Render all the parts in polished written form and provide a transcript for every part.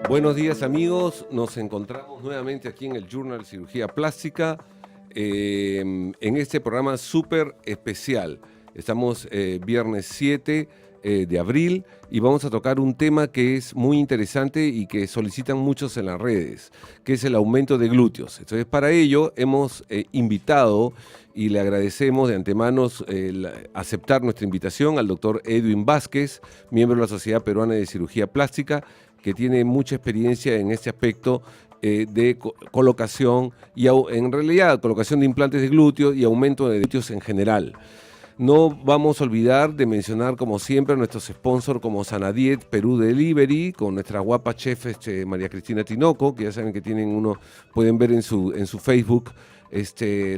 Buenos días amigos, nos encontramos nuevamente aquí en el Journal Cirugía Plástica en este programa súper especial. Estamos viernes 7 de abril y vamos a tocar un tema que es muy interesante y que solicitan muchos en las redes, que es el aumento de glúteos. Entonces para ello hemos invitado y le agradecemos de antemano aceptar nuestra invitación al doctor Edwin Vázquez, miembro de la Sociedad Peruana de Cirugía Plástica, que tiene mucha experiencia en este aspecto de colocación y en realidad colocación de implantes de glúteos y aumento de glúteos en general. No vamos a olvidar de mencionar, como siempre, a nuestros sponsors como Sanadiet Perú Delivery, con nuestra guapa chef María Cristina Tinoco, que ya saben que pueden ver en su Facebook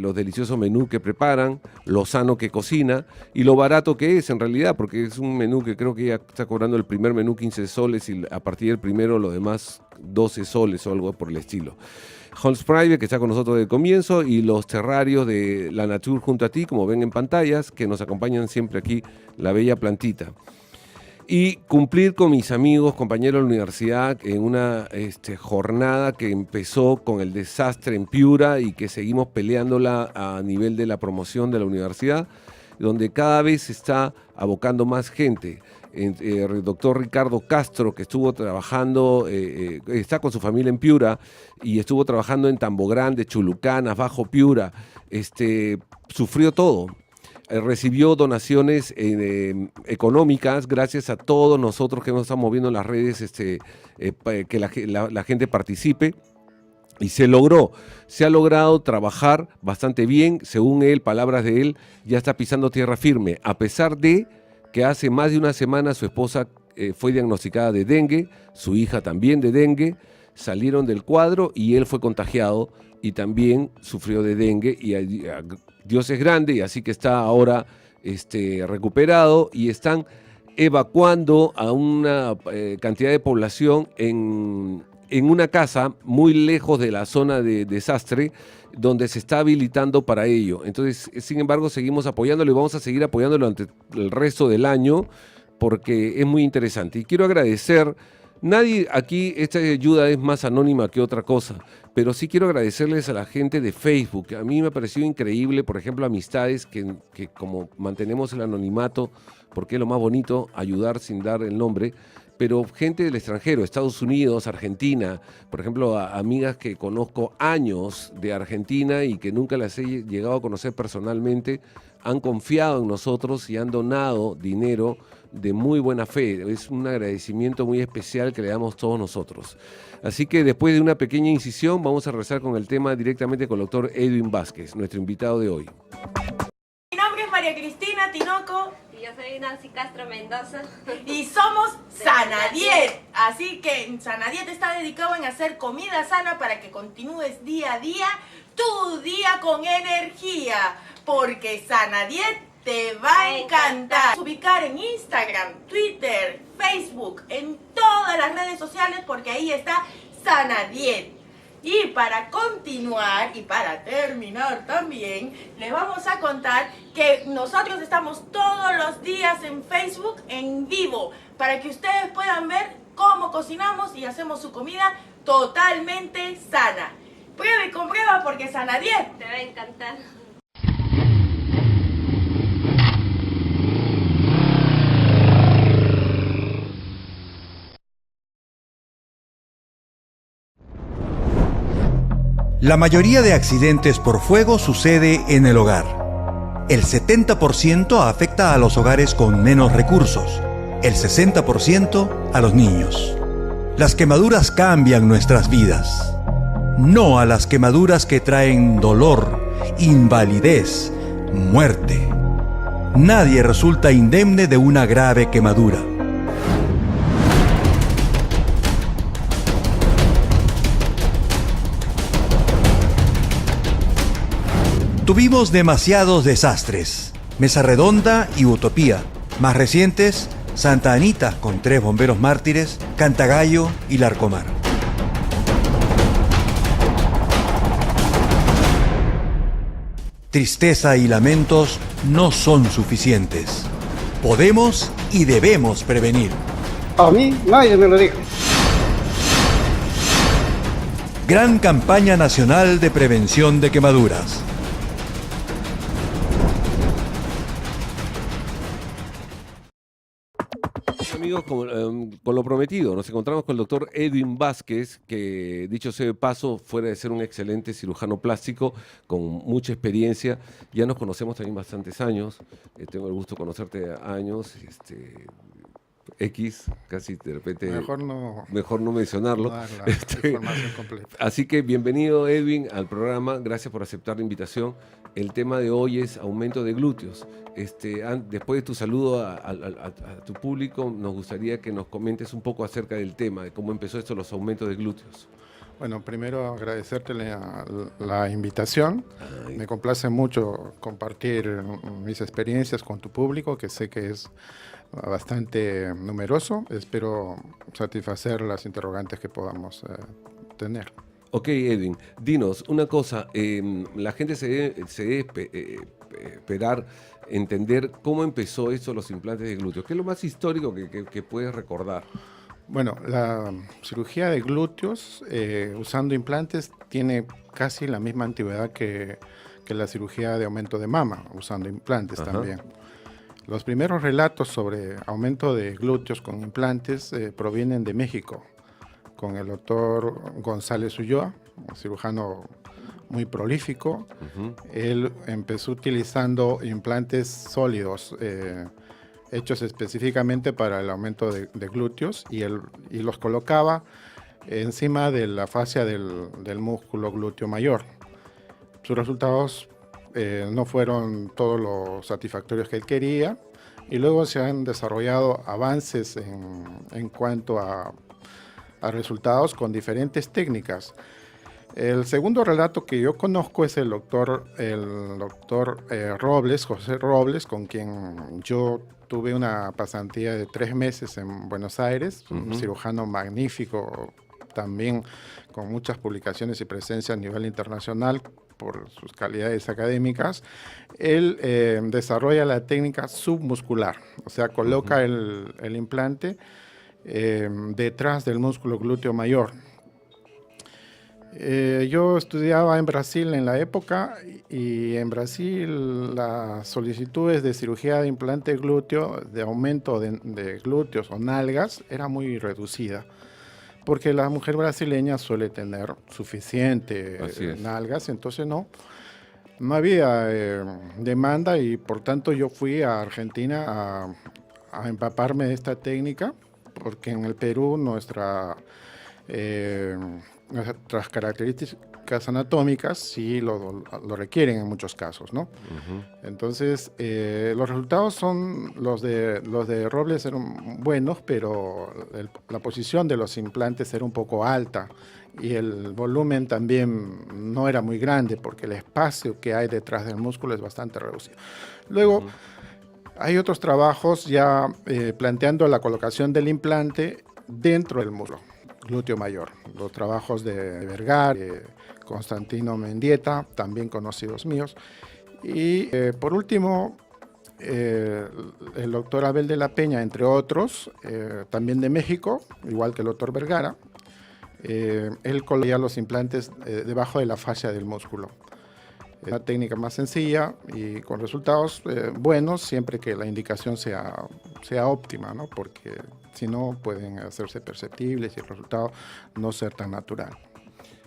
los deliciosos menús que preparan, lo sano que cocina y lo barato que es en realidad, porque es un menú que creo que ya está cobrando el primer menú 15 soles y a partir del primero lo demás 12 soles o algo por el estilo. Holmes Private, que está con nosotros desde el comienzo, y los terrarios de La Nature junto a ti, como ven en pantallas, que nos acompañan siempre aquí, la bella plantita. Y cumplir con mis amigos, compañeros de la universidad, en una jornada que empezó con el desastre en Piura y que seguimos peleándola a nivel de la promoción de la universidad, donde cada vez se está abocando más gente. El doctor Ricardo Castro, que estuvo trabajando, está con su familia en Piura y estuvo trabajando en Tambo Grande, Chulucanas, Bajo Piura, sufrió todo. Recibió donaciones económicas gracias a todos nosotros que nos estamos moviendo en las redes, que la gente participe. Y se ha logrado trabajar bastante bien, según él, palabras de él, ya está pisando tierra firme, a pesar de que hace más de una semana su esposa fue diagnosticada de dengue, su hija también de dengue, salieron del cuadro y él fue contagiado y también sufrió de dengue y Dios es grande y así que está ahora recuperado y están evacuando a una cantidad de población en una casa muy lejos de la zona de desastre donde se está habilitando para ello. Entonces, sin embargo, seguimos apoyándolo y vamos a seguir apoyándolo durante el resto del año porque es muy interesante. Y quiero agradecer, nadie aquí, esta ayuda es más anónima que otra cosa, pero sí quiero agradecerles a la gente de Facebook. A mí me ha parecido increíble, por ejemplo, amistades que como mantenemos el anonimato, porque es lo más bonito, ayudar sin dar el nombre, pero gente del extranjero, Estados Unidos, Argentina, por ejemplo, amigas que conozco años de Argentina y que nunca las he llegado a conocer personalmente, han confiado en nosotros y han donado dinero de muy buena fe. Es un agradecimiento muy especial que le damos todos nosotros. Así que después de una pequeña incisión, vamos a regresar con el tema directamente con el doctor Edwin Vázquez, nuestro invitado de hoy. Mi nombre es María Cristina Tinoco. Y yo soy Nancy Castro Mendoza. Y somos Sanadiet. Así que Sanadiet está dedicado en hacer comida sana para que continúes día a día, tu día con energía. Porque Sanadiet te va a encantar. Ubicar en Instagram, Twitter, Facebook, en todas las redes sociales porque ahí está Sanadiet. Y para continuar y para terminar también, les vamos a contar que nosotros estamos todos los días en Facebook en vivo para que ustedes puedan ver cómo cocinamos y hacemos su comida totalmente sana. Prueba y comprueba porque Sanadiet Te va a encantar. La mayoría de accidentes por fuego sucede en el hogar. El 70% afecta a los hogares con menos recursos, el 60% a los niños. Las quemaduras cambian nuestras vidas, no a las quemaduras que traen dolor, invalidez, muerte. Nadie resulta indemne de una grave quemadura. Tuvimos demasiados desastres. Mesa Redonda y Utopía. Más recientes, Santa Anita con 3 bomberos mártires, Cantagallo y Larcomar. Tristeza y lamentos no son suficientes. Podemos y debemos prevenir. A mí nadie me lo dijo. Gran Campaña Nacional de Prevención de Quemaduras. Amigos, con lo prometido, nos encontramos con el doctor Edwin Vázquez, que dicho sea de paso, fuera de ser un excelente cirujano plástico, con mucha experiencia, ya nos conocemos también bastantes años, tengo el gusto de conocerte años, X, casi de repente... Mejor no mencionarlo. No dar la información completa. Así que bienvenido, Edwin, al programa, gracias por aceptar la invitación. El tema de hoy es aumento de glúteos. Después de tu saludo a tu público, nos gustaría que nos comentes un poco acerca del tema, de cómo empezó esto, los aumentos de glúteos. Bueno, primero agradecerte la invitación. Ay. Me complace mucho compartir mis experiencias con tu público, que sé que es bastante numeroso. Espero satisfacer las interrogantes que podamos tener. Ok, Edwin, dinos una cosa, la gente se debe esperar entender cómo empezó esto los implantes de glúteos. ¿Qué es lo más histórico que puedes recordar? Bueno, la cirugía de glúteos usando implantes tiene casi la misma antigüedad que la cirugía de aumento de mama usando implantes. Ajá. También. Los primeros relatos sobre aumento de glúteos con implantes provienen de México, con el doctor González Ulloa, un cirujano muy prolífico. Uh-huh. Él empezó utilizando implantes sólidos, hechos específicamente para el aumento de glúteos, y los colocaba encima de la fascia del músculo glúteo mayor. Sus resultados no fueron todos los satisfactorios que él quería, y luego se han desarrollado avances en cuanto a resultados con diferentes técnicas. El segundo relato que yo conozco es el doctor Robles, José Robles, con quien yo tuve una pasantía de 3 meses en Buenos Aires, un cirujano magnífico, también con muchas publicaciones y presencia a nivel internacional por sus calidades académicas. Él desarrolla la técnica submuscular, o sea, coloca el implante detrás del músculo glúteo mayor. Yo estudiaba en Brasil en la época, y en Brasil las solicitudes de cirugía de implante glúteo, de aumento de glúteos o nalgas, era muy reducida, porque la mujer brasileña suele tener suficiente nalgas, entonces no había demanda, y por tanto yo fui a Argentina a empaparme de esta técnica, porque en el Perú nuestras características anatómicas sí lo requieren en muchos casos, ¿no? Uh-huh. Entonces, los resultados son los de Robles eran buenos, pero la posición de los implantes era un poco alta, y el volumen también no era muy grande, porque el espacio que hay detrás del músculo es bastante reducido. Luego, hay otros trabajos ya planteando la colocación del implante dentro del músculo glúteo mayor. Los trabajos de Vergara, Constantino Mendieta, también conocidos míos. Y por último, el doctor Abel de la Peña, entre otros, también de México, igual que el doctor Vergara. Él coloca los implantes debajo de la fascia del músculo. Es una técnica más sencilla y con resultados buenos, siempre que la indicación sea óptima, ¿no? Porque si no pueden hacerse perceptibles y el resultado no ser tan natural.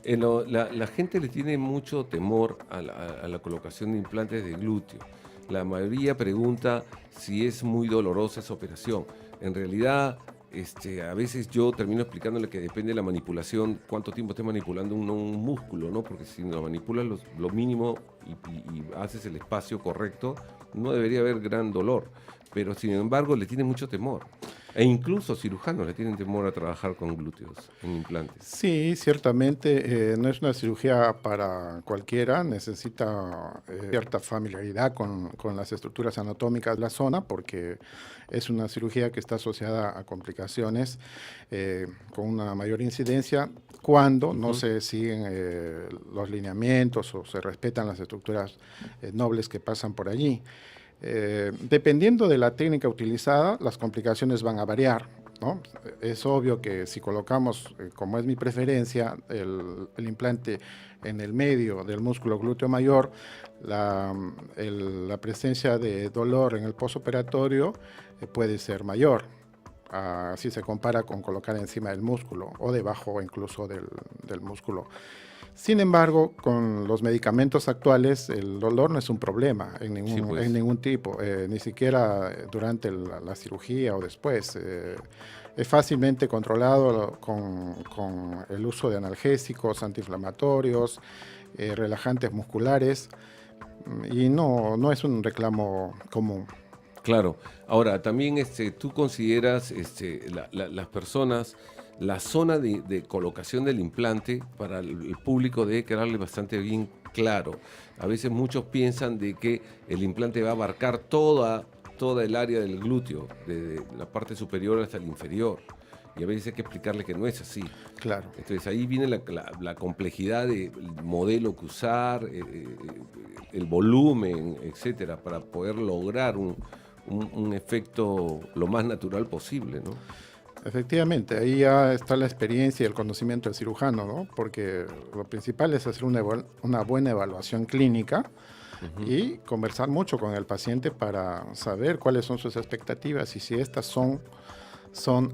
La gente le tiene mucho temor a la colocación de implantes de glúteo. La mayoría pregunta si es muy dolorosa esa operación. En realidad, a veces yo termino explicándole que depende de la manipulación, cuánto tiempo esté manipulando un músculo, ¿no? Porque si lo manipulas lo mínimo y haces el espacio correcto, no debería haber gran dolor. Pero sin embargo le tiene mucho temor. E incluso cirujanos le tienen temor a trabajar con glúteos en implantes. Sí, ciertamente no es una cirugía para cualquiera, necesita cierta familiaridad con las estructuras anatómicas de la zona, porque es una cirugía que está asociada a complicaciones con una mayor incidencia cuando no se siguen los lineamientos o se respetan las estructuras nobles que pasan por allí. Dependiendo de la técnica utilizada, las complicaciones van a variar. ¿no? Es obvio que si colocamos, como es mi preferencia, el implante en el medio del músculo glúteo mayor, la presencia de dolor en el postoperatorio puede ser mayor. Así se compara con colocar encima del músculo o debajo incluso del músculo. Sin embargo, con los medicamentos actuales, el dolor no es un problema en ningún tipo, ni siquiera durante la cirugía o después. Es fácilmente controlado con el uso de analgésicos, antiinflamatorios, relajantes musculares, y no es un reclamo común. Claro. Ahora, también tú consideras las personas, la zona de colocación del implante para el público debe quedarle bastante bien claro. A veces muchos piensan de que el implante va a abarcar toda el área del glúteo, desde la parte superior hasta el inferior. Y a veces hay que explicarle que no es así. Claro. Entonces ahí viene la complejidad del modelo que usar, el volumen, etcétera, para poder lograr un efecto lo más natural posible, ¿no? Efectivamente, ahí ya está la experiencia y el conocimiento del cirujano, ¿no? Porque lo principal es hacer una buena evaluación clínica y conversar mucho con el paciente para saber cuáles son sus expectativas y si estas son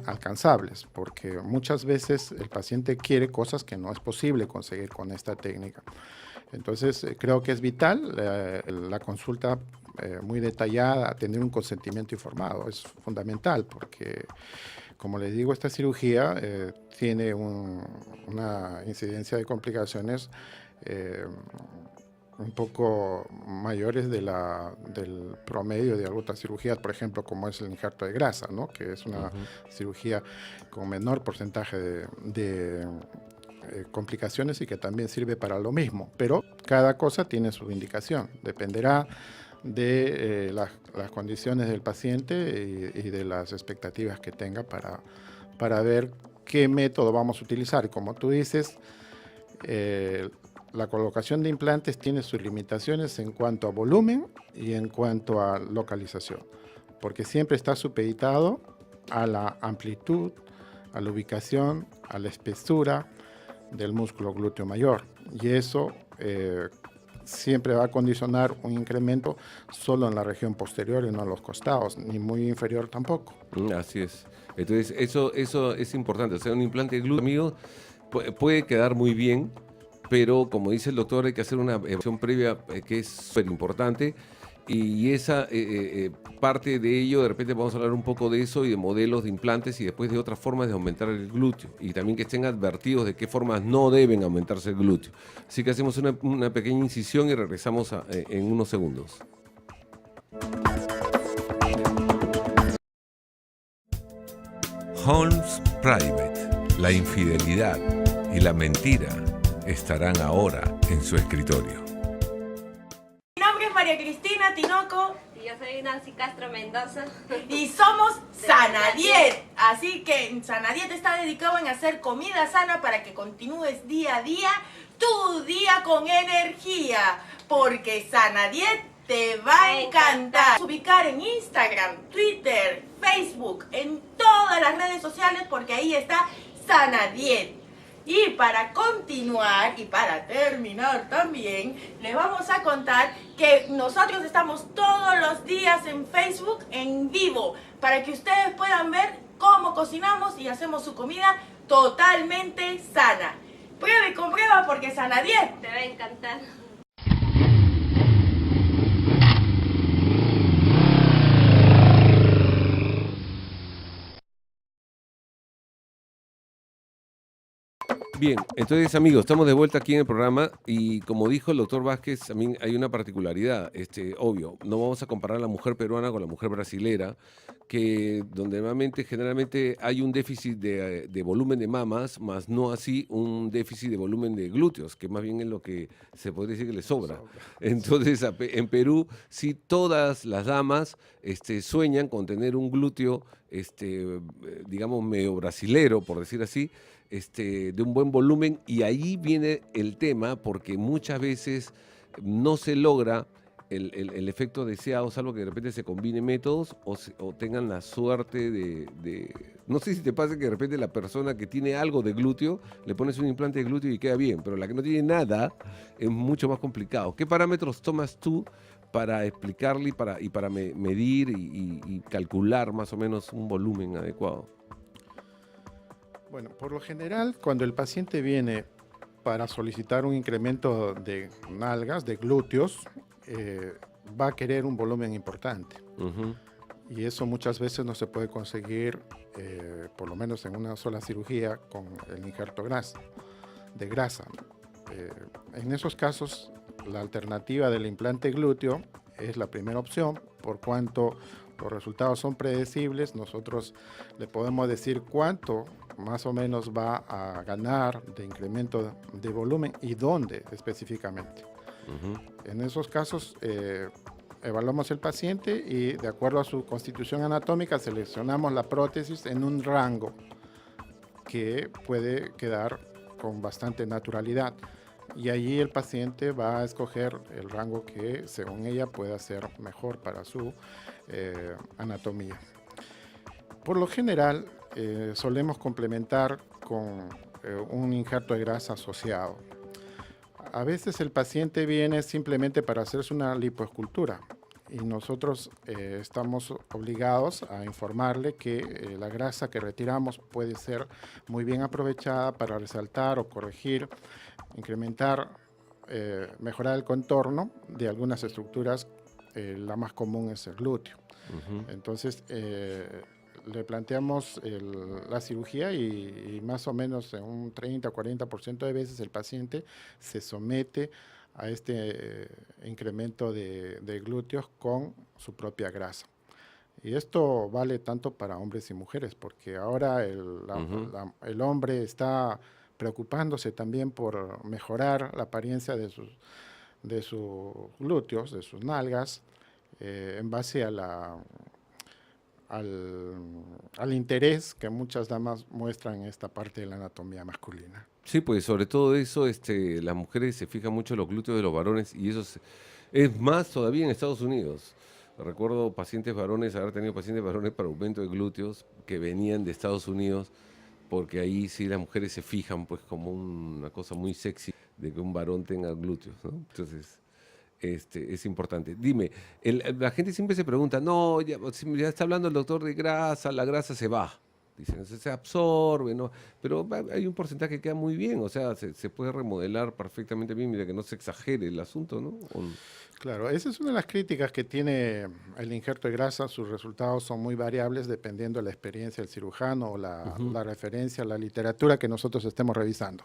alcanzables, porque muchas veces el paciente quiere cosas que no es posible conseguir con esta técnica. Entonces, creo que es vital la consulta muy detallada, tener un consentimiento informado, es fundamental, porque, como les digo, esta cirugía tiene una incidencia de complicaciones un poco mayores del promedio de otras cirugías, por ejemplo, como es el injerto de grasa, ¿no? Que es una cirugía con menor porcentaje de complicaciones y que también sirve para lo mismo, pero cada cosa tiene su indicación, dependerá de las condiciones del paciente y de las expectativas que tenga para ver qué método vamos a utilizar. Como tú dices, la colocación de implantes tiene sus limitaciones en cuanto a volumen y en cuanto a localización, porque siempre está supeditado a la amplitud, a la ubicación, a la espesura del músculo glúteo mayor, y eso siempre va a condicionar un incremento solo en la región posterior y no en los costados, ni muy inferior tampoco. Así es. Entonces, eso es importante. O sea, un implante glúteo, amigo, puede quedar muy bien, pero como dice el doctor, hay que hacer una evaluación previa que es súper importante. Y esa parte de ello, de repente vamos a hablar un poco de eso y de modelos de implantes y después de otras formas de aumentar el glúteo. Y también que estén advertidos de qué formas no deben aumentarse el glúteo. Así que hacemos una pequeña incisión y regresamos en unos segundos. Holmes Private, la infidelidad y la mentira estarán ahora en su escritorio. Mi nombre es María Cristina Tinoco Y yo soy Nancy Castro Mendoza. y somos Sanadiet. Así que Sanadiet está dedicado en hacer comida sana para que continúes día a día tu día con energía. Porque Sanadiet te va a encantar. Ubicar en Instagram, Twitter, Facebook, en todas las redes sociales, porque ahí está Sanadiet. Y para continuar y para terminar también, les vamos a contar que nosotros estamos todos los días en Facebook en vivo para que ustedes puedan ver cómo cocinamos y hacemos su comida totalmente sana. Prueba y comprueba porque Sanadiet Te va a encantar. Bien, entonces amigos, estamos de vuelta aquí en el programa y como dijo el doctor Vázquez, también hay una particularidad, obvio, no vamos a comparar a la mujer peruana con la mujer brasilera, que donde generalmente hay un déficit de volumen de mamas, más no así un déficit de volumen de glúteos, que más bien es lo que se podría decir que le sobra. Entonces en Perú sí todas las damas sueñan con tener un glúteo, digamos medio brasilero, por decir así, de un buen volumen, y ahí viene el tema porque muchas veces no se logra el efecto deseado, salvo que de repente se combinen métodos o tengan la suerte No sé si te pasa que de repente la persona que tiene algo de glúteo, le pones un implante de glúteo y queda bien, pero la que no tiene nada es mucho más complicado. ¿Qué parámetros tomas tú para explicarle y para medir y calcular más o menos un volumen adecuado? Bueno, por lo general, cuando el paciente viene para solicitar un incremento de nalgas, de glúteos, va a querer un volumen importante. Uh-huh. Y eso muchas veces no se puede conseguir, por lo menos en una sola cirugía, con el injerto de grasa. En esos casos, la alternativa del implante glúteo es la primera opción, por cuanto los resultados son predecibles. Nosotros le podemos decir cuánto más o menos va a ganar de incremento de volumen y dónde específicamente. Uh-huh. En esos casos evaluamos el paciente y de acuerdo a su constitución anatómica seleccionamos la prótesis en un rango que puede quedar con bastante naturalidad. Y allí el paciente va a escoger el rango que, según ella, pueda ser mejor para su anatomía. Por lo general, solemos complementar con un injerto de grasa asociado. A veces el paciente viene simplemente para hacerse una lipoescultura y nosotros estamos obligados a informarle que la grasa que retiramos puede ser muy bien aprovechada para resaltar o corregir, incrementar, mejorar el contorno de algunas estructuras. La más común es el glúteo. Uh-huh. Entonces le planteamos la cirugía y más o menos en un 30 o 40% de veces el paciente se somete a este incremento de glúteos con su propia grasa. Y esto vale tanto para hombres y mujeres, porque ahora el hombre está preocupándose también por mejorar la apariencia de sus glúteos, de sus nalgas, en base a al interés que muchas damas muestran en esta parte de la anatomía masculina. Sí, pues sobre todo eso, las mujeres se fijan mucho en los glúteos de los varones y eso es más todavía en Estados Unidos. Recuerdo haber tenido pacientes varones para aumento de glúteos que venían de Estados Unidos, porque ahí sí las mujeres se fijan pues como una cosa muy sexy de que un varón tenga glúteos, ¿no? Entonces, es importante. Dime, la gente siempre se pregunta, no, ya está hablando el doctor de grasa, la grasa se va. Dicen, se absorbe, ¿no? Pero hay un porcentaje que queda muy bien, o sea, se puede remodelar perfectamente bien, mira que no se exagere el asunto, ¿no? Claro, esa es una de las críticas que tiene el injerto de grasa. Sus resultados son muy variables dependiendo de la experiencia del cirujano o la referencia, la literatura que nosotros estemos revisando.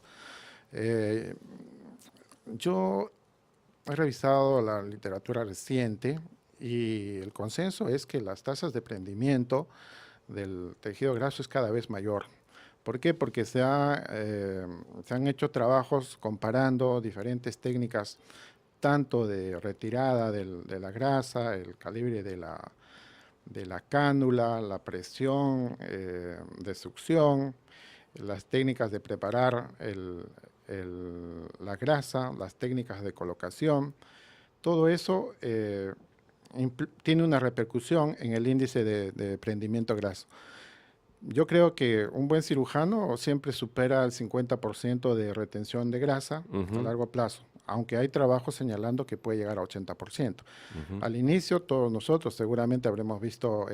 Yo he revisado la literatura reciente y el consenso es que las tasas de prendimiento del tejido graso es cada vez mayor. ¿Por qué? Porque se han hecho trabajos comparando diferentes técnicas, tanto de retirada de la grasa, el calibre de la cánula, la presión de succión, las técnicas de preparar la grasa, las técnicas de colocación. Todo eso tiene una repercusión en el índice de prendimiento graso. Yo creo que un buen cirujano siempre supera el 50% de retención de grasa a largo plazo, aunque hay trabajos señalando que puede llegar a 80%. Al inicio, todos nosotros seguramente habremos visto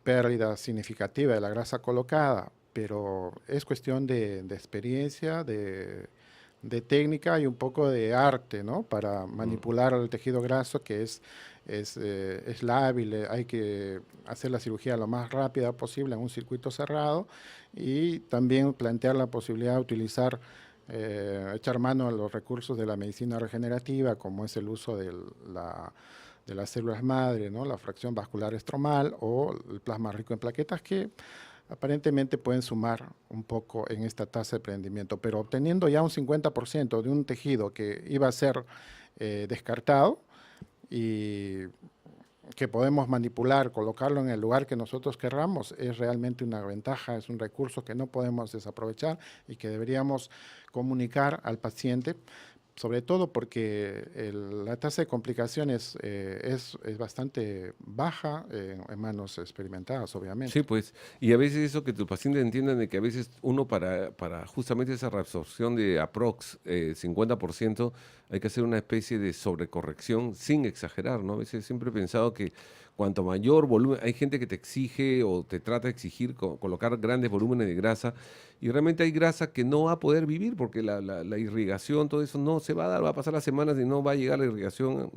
pérdida significativa de la grasa colocada, pero es cuestión de experiencia, de técnica y un poco de arte, ¿no? Para manipular el tejido graso, que es lábil. Hay que hacer la cirugía lo más rápida posible en un circuito cerrado y también plantear la posibilidad de utilizar, echar mano a los recursos de la medicina regenerativa, como es el uso de las células madre, ¿no? La fracción vascular estromal o el plasma rico en plaquetas, que aparentemente pueden sumar un poco en esta tasa de prendimiento, pero obteniendo ya un 50% de un tejido que iba a ser descartado y que podemos manipular, colocarlo en el lugar que nosotros querramos, es realmente una ventaja, es un recurso que no podemos desaprovechar y que deberíamos comunicar al paciente sobre todo porque la tasa de complicaciones es bastante baja en manos experimentadas, obviamente. Sí, pues, y a veces eso que tus pacientes entiendan de que a veces uno para justamente esa reabsorción de aprox 50% hay que hacer una especie de sobrecorrección sin exagerar, ¿no? A veces siempre he pensado que cuanto mayor volumen, hay gente que te exige o te trata de exigir colocar grandes volúmenes de grasa y realmente hay grasa que no va a poder vivir porque la irrigación, todo eso no se va a dar, va a pasar las semanas y no va a llegar la irrigación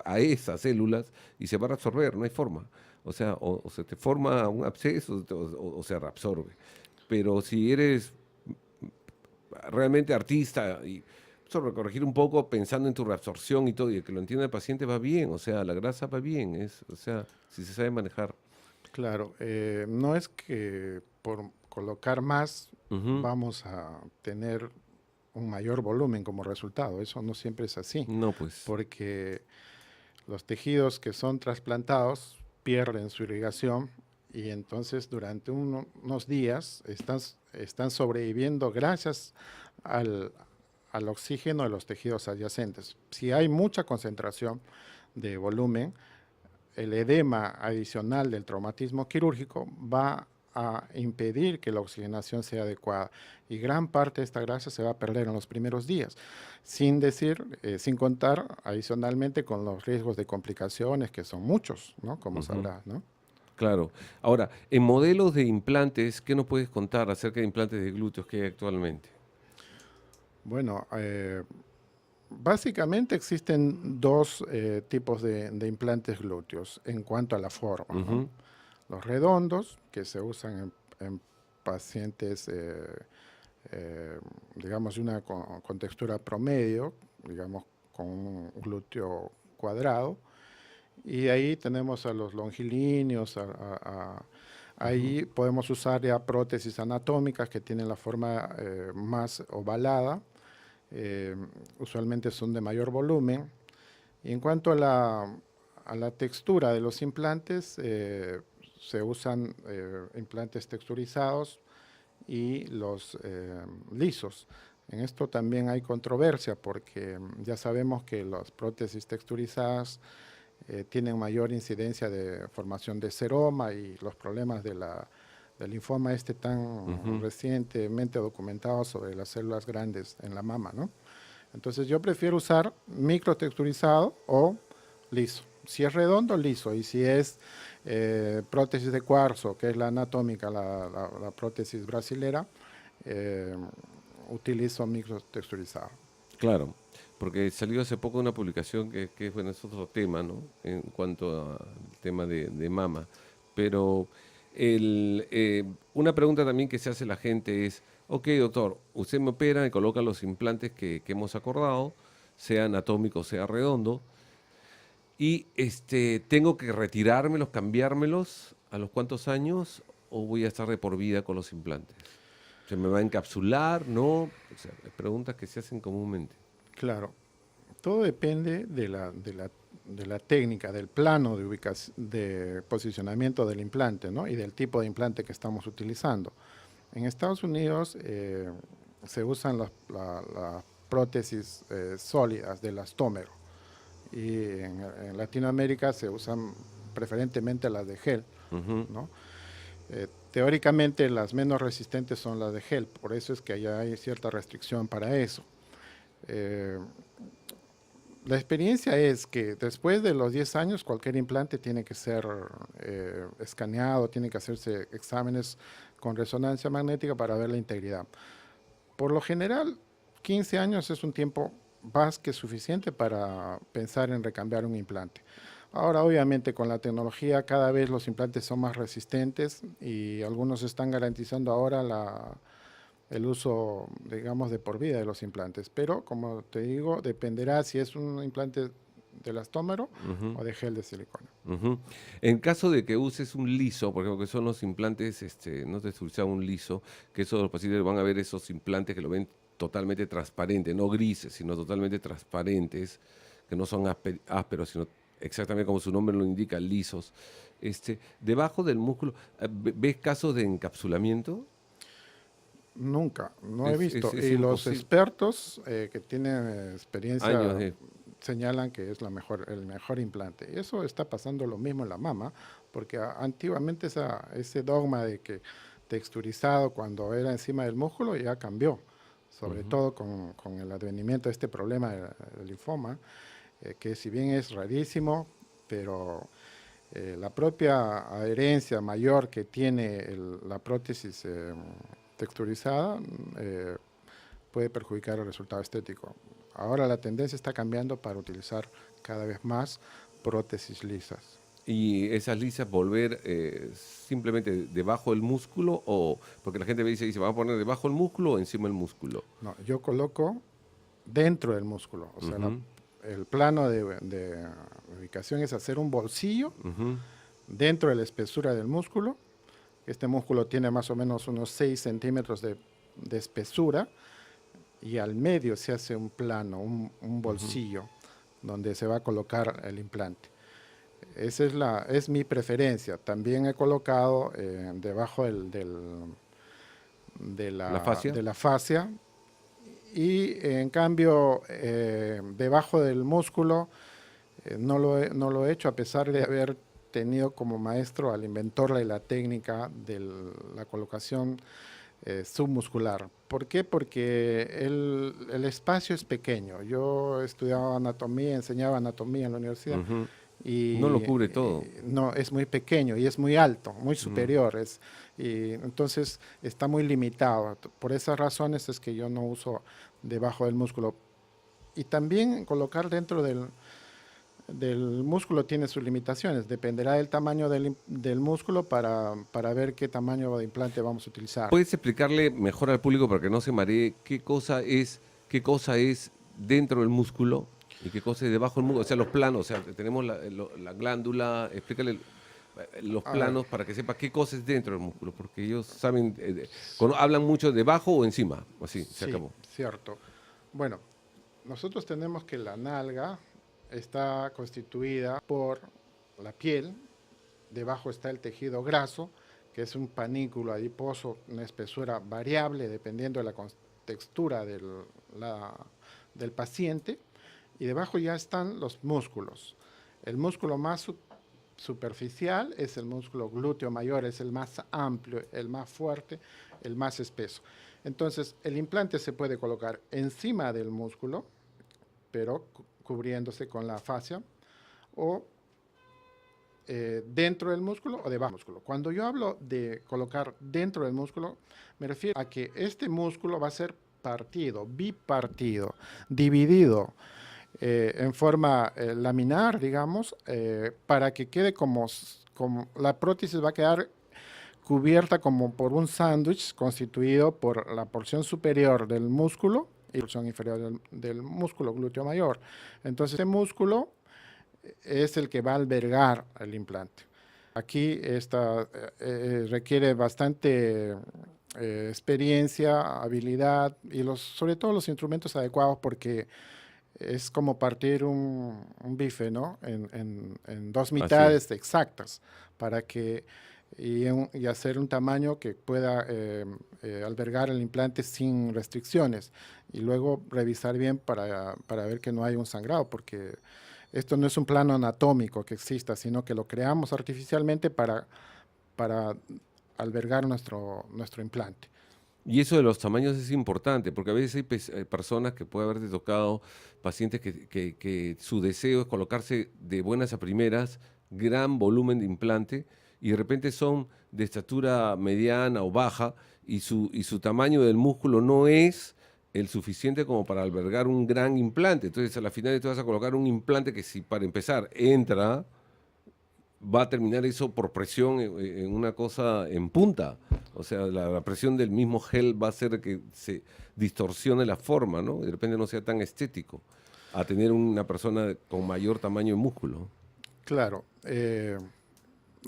a esas células y se va a reabsorber, no hay forma. O sea, o se te forma un absceso o se reabsorbe. Pero si eres realmente artista y sobrecorregir un poco pensando en tu reabsorción y todo, y que lo entienda el paciente va bien, o sea, la grasa va bien, o sea, si se sabe manejar. Claro, no es que por colocar más Ujú. vamos a tener un mayor volumen como resultado. Eso no siempre es así, No, pues. porque los tejidos que son trasplantados pierden su irrigación y entonces durante unos días están sobreviviendo gracias al oxígeno de los tejidos adyacentes. Si hay mucha concentración de volumen, el edema adicional del traumatismo quirúrgico va a impedir que la oxigenación sea adecuada y gran parte de esta grasa se va a perder en los primeros días, sin contar adicionalmente con los riesgos de complicaciones que son muchos, ¿no? Como sabrás, ¿no? Claro. Ahora, en modelos de implantes, ¿qué nos puedes contar acerca de implantes de glúteos que hay actualmente? Bueno, básicamente existen dos tipos de implantes glúteos en cuanto a la forma, ¿no? Ujú. Los redondos, que se usan en pacientes, digamos, con textura promedio, digamos, con un glúteo cuadrado. Y ahí tenemos a los longilíneos, ahí podemos usar ya prótesis anatómicas que tienen la forma más ovalada, usualmente son de mayor volumen. Y en cuanto a la textura de los implantes, se usan implantes texturizados y los lisos. En esto también hay controversia porque ya sabemos que las prótesis texturizadas tienen mayor incidencia de formación de seroma y los problemas del linfoma tan recientemente documentado sobre las células grandes en la mama, ¿no? Entonces yo prefiero usar microtexturizado o liso. Si es redondo, liso. Y si es prótesis de cuarzo, que es la anatómica, la prótesis brasilera, utilizo microtexturizado. Claro, porque salió hace poco una publicación que bueno, es otro tema, ¿no? En cuanto al tema de mama. Pero una pregunta también que se hace la gente es, ok, doctor, usted me opera y coloca los implantes que hemos acordado, sea anatómico, sea redondo, y tengo que retirármelos, cambiármelos a los cuantos años, o voy a estar de por vida con los implantes. ¿Se me va a encapsular? ¿No? O sea, preguntas que se hacen comúnmente. Claro, todo depende de la técnica, del plano de posicionamiento del implante, ¿no? Y del tipo de implante que estamos utilizando. En Estados Unidos se usan las prótesis sólidas del elastómero y en Latinoamérica se usan preferentemente las de gel, ¿no? Teóricamente las menos resistentes son las de gel, por eso es que allá hay cierta restricción para eso. La experiencia es que después de los 10 años cualquier implante tiene que ser escaneado, tiene que hacerse exámenes con resonancia magnética para ver la integridad. Por lo general, 15 años es un tiempo más que suficiente para pensar en recambiar un implante. Ahora, obviamente, con la tecnología cada vez los implantes son más resistentes y algunos están garantizando ahora el uso, digamos, de por vida de los implantes. Pero, como te digo, dependerá si es un implante de elastómero o de gel de silicona. En caso de que uses un liso, por ejemplo, que son los implantes no texturizados, un liso, que eso los pacientes van a ver esos implantes que lo ven totalmente transparentes, no grises, sino totalmente transparentes, que no son ásperos, sino exactamente como su nombre lo indica, lisos. Debajo del músculo, ¿ves casos de encapsulamiento? Nunca, no he visto. es Y los imposible. expertos que tienen experiencia Años de... señalan que es el mejor implante. Y eso está pasando lo mismo en la mama, porque antiguamente ese dogma de que texturizado cuando era encima del músculo ya cambió, sobre todo con el advenimiento de este problema del linfoma, que si bien es rarísimo, pero la propia adherencia mayor que tiene la prótesis texturizada puede perjudicar el resultado estético. Ahora la tendencia está cambiando para utilizar cada vez más prótesis lisas. Y esas lisas volver simplemente debajo del músculo o... Porque la gente dice, ¿va a poner debajo del músculo o encima del músculo? No, yo coloco dentro del músculo. O sea, el plano de ubicación es hacer un bolsillo dentro de la espesura del músculo. Este músculo tiene más o menos unos 6 centímetros de espesura y al medio se hace un plano, un bolsillo donde se va a colocar el implante. Esa es mi preferencia. También he colocado debajo de ¿La fascia? la fascia y en cambio debajo del músculo no lo he hecho a pesar de haber tenido como maestro al inventor de la técnica de la colocación submuscular. ¿Por qué? Porque el espacio es pequeño. Yo estudiaba anatomía, enseñaba anatomía en la universidad. Y no lo cubre todo. No, es muy pequeño y es muy alto, muy superior. Y entonces está muy limitado. Por esas razones es que yo no uso debajo del músculo. Y también colocar dentro del músculo tiene sus limitaciones. Dependerá del tamaño del músculo para ver qué tamaño de implante vamos a utilizar. ¿Puedes explicarle mejor al público para que no se maree qué cosa es dentro del músculo y qué cosa es debajo del músculo? O sea, los planos, o sea, tenemos la glándula, explícale los planos para que sepa qué cosa es dentro del músculo, porque ellos saben, cuando hablan mucho debajo o encima, así, se acabó. Cierto. Bueno, nosotros tenemos que la nalga está constituida por la piel, debajo está el tejido graso, que es un panículo adiposo, una espesura variable dependiendo de la textura del paciente, y debajo ya están los músculos. El músculo más superficial es el músculo glúteo mayor, es el más amplio, el más fuerte, el más espeso. Entonces, el implante se puede colocar encima del músculo, pero cubriéndose con la fascia, o dentro del músculo o debajo del músculo. Cuando yo hablo de colocar dentro del músculo, me refiero a que este músculo va a ser bipartido, dividido en forma laminar, digamos, para que quede como la prótesis va a quedar cubierta como por un sándwich constituido por la porción superior del músculo y la porción inferior del músculo glúteo mayor. Entonces, este músculo es el que va a albergar el implante. Aquí requiere bastante experiencia, habilidad y sobre todo los instrumentos adecuados, porque es como partir un bife, ¿no? En dos mitades exactas y hacer un tamaño que pueda albergar el implante sin restricciones, y luego revisar bien para ver que no hay un sangrado, porque esto no es un plano anatómico que exista, sino que lo creamos artificialmente para albergar nuestro implante. Y eso de los tamaños es importante, porque a veces hay personas que puede haberte tocado, pacientes que su deseo es colocarse de buenas a primeras, gran volumen de implante, y de repente son de estatura mediana o baja, y su tamaño del músculo no es el suficiente como para albergar un gran implante. Entonces, a la final te vas a colocar un implante que, si para empezar entra, va a terminar eso por presión en una cosa en punta. O sea, la presión del mismo gel va a hacer que se distorsione la forma, ¿no? De repente no sea tan estético a tener una persona con mayor tamaño de músculo. Claro.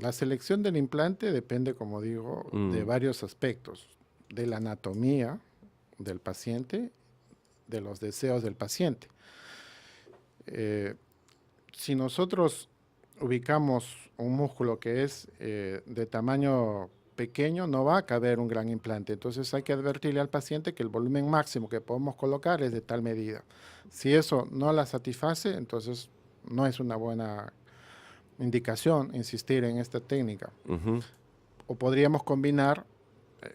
La selección del implante depende, como digo, de varios aspectos. De la anatomía del paciente, de los deseos del paciente. Si nosotros ubicamos un músculo que es de tamaño pequeño no va a caber un gran implante. Entonces hay que advertirle al paciente que el volumen máximo que podemos colocar es de tal medida. Si eso no la satisface, entonces no es una buena indicación insistir en esta técnica. Ujú. O podríamos combinar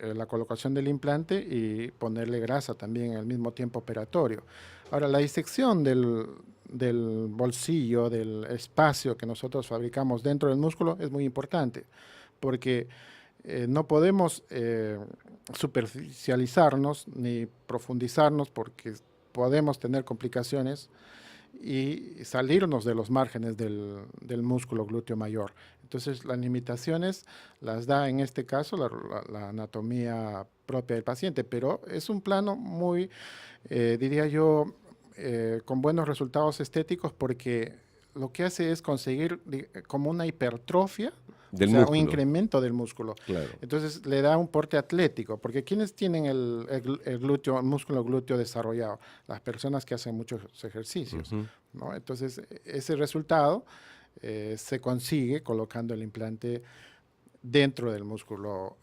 la colocación del implante y ponerle grasa también al mismo tiempo operatorio. Ahora, la disección del bolsillo, del espacio que nosotros fabricamos dentro del músculo es muy importante, porque no podemos superficializarnos ni profundizarnos porque podemos tener complicaciones y salirnos de los márgenes del músculo glúteo mayor. Entonces, las limitaciones las da en este caso la anatomía propia del paciente, pero es un plano muy, diría yo, con buenos resultados estéticos porque lo que hace es conseguir como una hipertrofia, Del o sea, un músculo. incremento del músculo. Claro. Entonces le da un porte atlético, porque ¿quiénes tienen el glúteo, el músculo glúteo desarrollado? Las personas que hacen muchos ejercicios, Ujú. ¿no? Entonces ese resultado se consigue colocando el implante dentro del músculo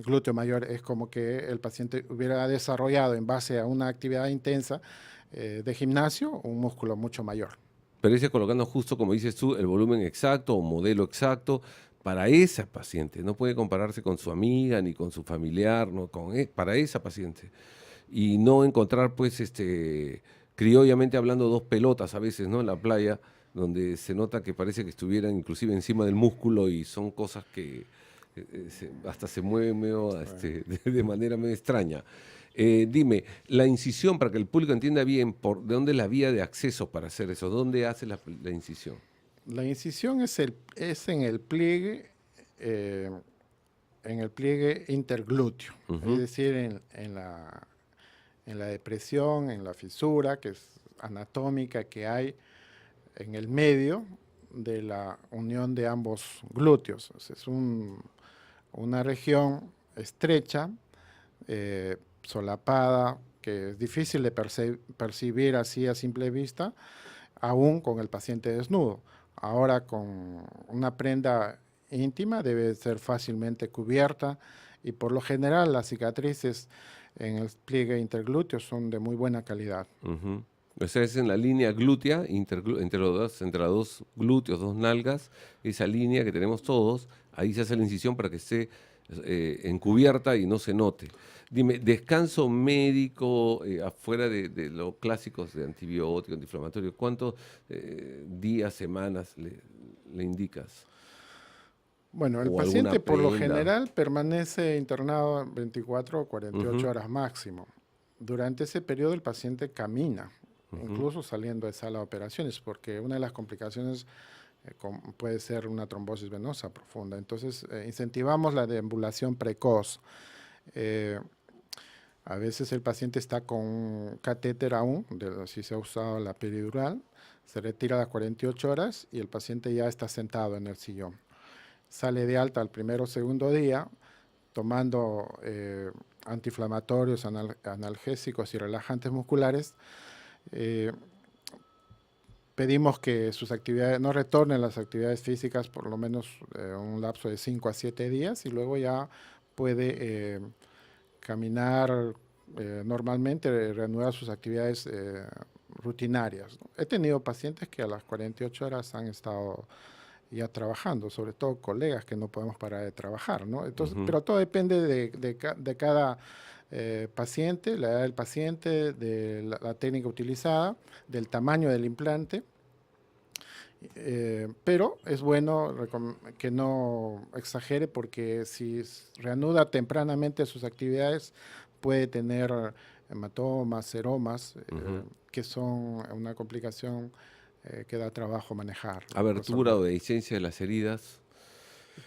glúteo mayor. Es como que el paciente hubiera desarrollado en base a una actividad intensa de gimnasio un músculo mucho mayor. Pero irse colocando justo, como dices tú, el volumen exacto o modelo exacto para esa paciente. No puede compararse con su amiga ni con su familiar, no, para esa paciente. Y no encontrar, pues, criollamente hablando, dos pelotas a veces, ¿no? En la playa, donde se nota que parece que estuvieran inclusive encima del músculo y son cosas que hasta se mueven medio, de manera medio extraña. Dime, la incisión, para que el público entienda bien, ¿de dónde es la vía de acceso para hacer eso? ¿Dónde hace la incisión? La incisión es en el pliegue, interglúteo, Ujú. es decir, en la depresión, en la fisura, que es anatómica, que hay en el medio de la unión de ambos glúteos. O sea, es una región estrecha, solapada, que es difícil de percibir así a simple vista, aún con el paciente desnudo. Ahora con una prenda íntima debe ser fácilmente cubierta y por lo general las cicatrices en el pliegue interglúteo son de muy buena calidad. Ujú. O sea, es en la línea glútea, entre los dos glúteos, dos nalgas, esa línea que tenemos todos, ahí se hace la incisión para que esté encubierta y no se note. Dime, descanso médico afuera de los clásicos de antibióticos, antiinflamatorios, ¿cuántos días, semanas le indicas? Bueno, el ¿O alguna paciente por lo prenda? general permanece internado 24 o 48 Ujú, horas máximo. Durante ese periodo el paciente camina, ujú. incluso saliendo de sala de operaciones, porque una de las complicaciones puede ser una trombosis venosa profunda. Entonces, incentivamos la deambulación precoz. Eh, a veces el paciente está con un catéter aún, si se ha usado la peridural, se retira a las 48 horas y el paciente ya está sentado en el sillón. Sale de alta al primero o segundo día, tomando antiinflamatorios, analgésicos y relajantes musculares. Eh, Pedimos que sus actividades no retornen las actividades físicas por lo menos un lapso de 5 a 7 días y luego ya puede caminar normalmente, reanudar sus actividades rutinarias, ¿no? He tenido pacientes que a las 48 horas han estado ya trabajando, sobre todo colegas que no podemos parar de trabajar, ¿no? Entonces, Ujú. pero todo depende de cada paciente, la edad del paciente, de la técnica utilizada, del tamaño del implante. Pero es bueno que no exagere porque si reanuda tempranamente sus actividades puede tener hematomas, seromas, Ujú. que son una complicación que da trabajo manejar. Abertura o dehiscencia de las heridas,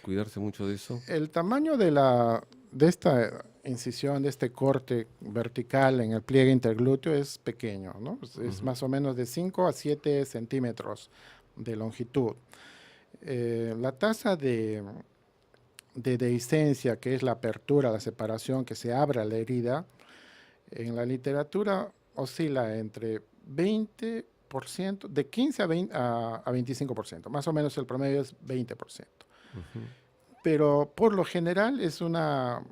cuidarse mucho de eso. El tamaño de esta incisión, de este corte vertical en el pliegue interglúteo es pequeño, ¿no? Es Ujú. más o menos de 5 a 7 centímetros de longitud. La tasa de dehiscencia, que es la apertura, la separación, que se abra la herida, en la literatura oscila entre 20%, de 15 a 25%, más o menos el promedio es 20%. Ujú. pero por lo general es una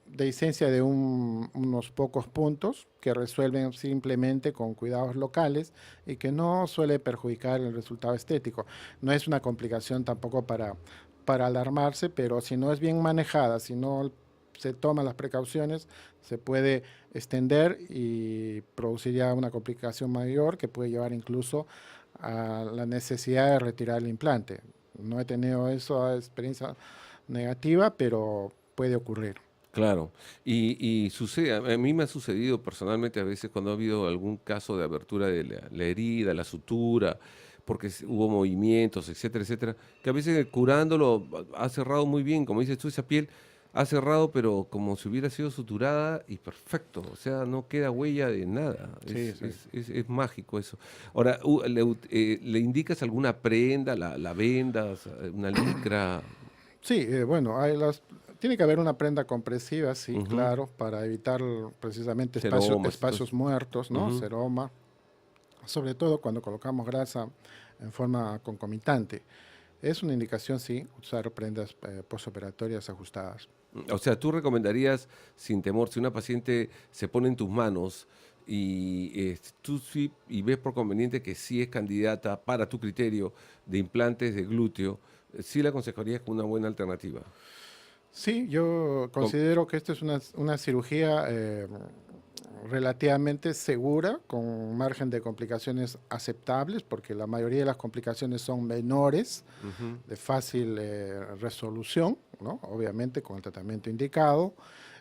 dehiscencia de unos pocos puntos que resuelven simplemente con cuidados locales y que no suele perjudicar el resultado estético. No es una complicación tampoco para alarmarse, pero si no es bien manejada, si no se toman las precauciones, se puede extender y producir ya una complicación mayor que puede llevar incluso a la necesidad de retirar el implante. No he tenido esa experiencia negativa, pero puede ocurrir. Claro, y sucede, a mí me ha sucedido personalmente a veces cuando ha habido algún caso de abertura de la herida, la sutura, porque hubo movimientos, etcétera, etcétera, que a veces curándolo ha cerrado muy bien, como dices tú, esa piel ha cerrado, pero como si hubiera sido suturada y perfecto, o sea, no queda huella de nada, Sí, sí. es mágico eso. Ahora, ¿le indicas alguna prenda, la vendas, una licra? Sí, bueno, tiene que haber una prenda compresiva, sí, Ujú. claro, para evitar precisamente Seromas, espacios muertos, ¿no? Ujú. Seroma, sobre todo cuando colocamos grasa en forma concomitante. Es una indicación, sí, usar prendas postoperatorias ajustadas. O sea, tú recomendarías, sin temor, si una paciente se pone en tus manos y tú sí y ves por conveniente que sí es candidata para tu criterio de implantes de glúteo, sí la aconsejarías como una buena alternativa. Sí, yo Com- considero que esta es una cirugía relativamente segura, con un margen de complicaciones aceptables, porque la mayoría de las complicaciones son menores, Ujú. de fácil resolución, ¿no? Obviamente con el tratamiento indicado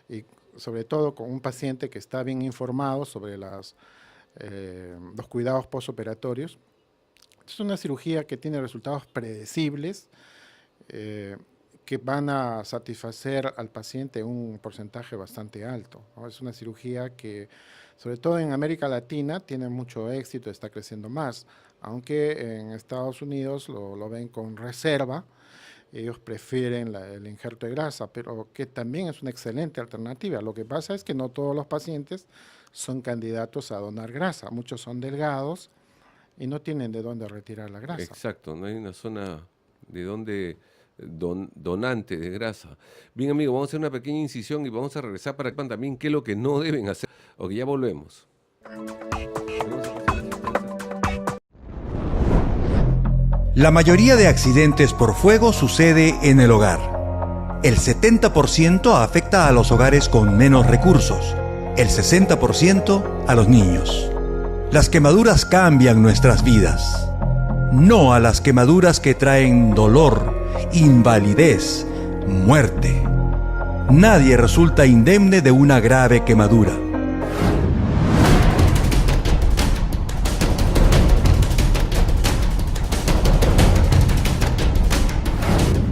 y sobre todo con un paciente que está bien informado sobre los cuidados postoperatorios. Es una cirugía que tiene resultados predecibles, eh, que van a satisfacer al paciente un porcentaje bastante alto, ¿no? Es una cirugía que, sobre todo en América Latina, tiene mucho éxito, está creciendo más, aunque en Estados Unidos lo ven con reserva, ellos prefieren el injerto de grasa, pero que también es una excelente alternativa. Lo que pasa es que no todos los pacientes son candidatos a donar grasa, muchos son delgados y no tienen de dónde retirar la grasa. Exacto, no hay una zona de donde donante de grasa. Bien, amigo, vamos a hacer una pequeña incisión y vamos a regresar para que vean también qué es lo que no deben hacer. Ok, ya volvemos. La mayoría de accidentes por fuego sucede en el hogar. El 70% afecta a los hogares con menos recursos, el 60% a los niños. Las quemaduras cambian nuestras vidas. No a las quemaduras que traen dolor, invalidez, muerte. Nadie resulta indemne de una grave quemadura.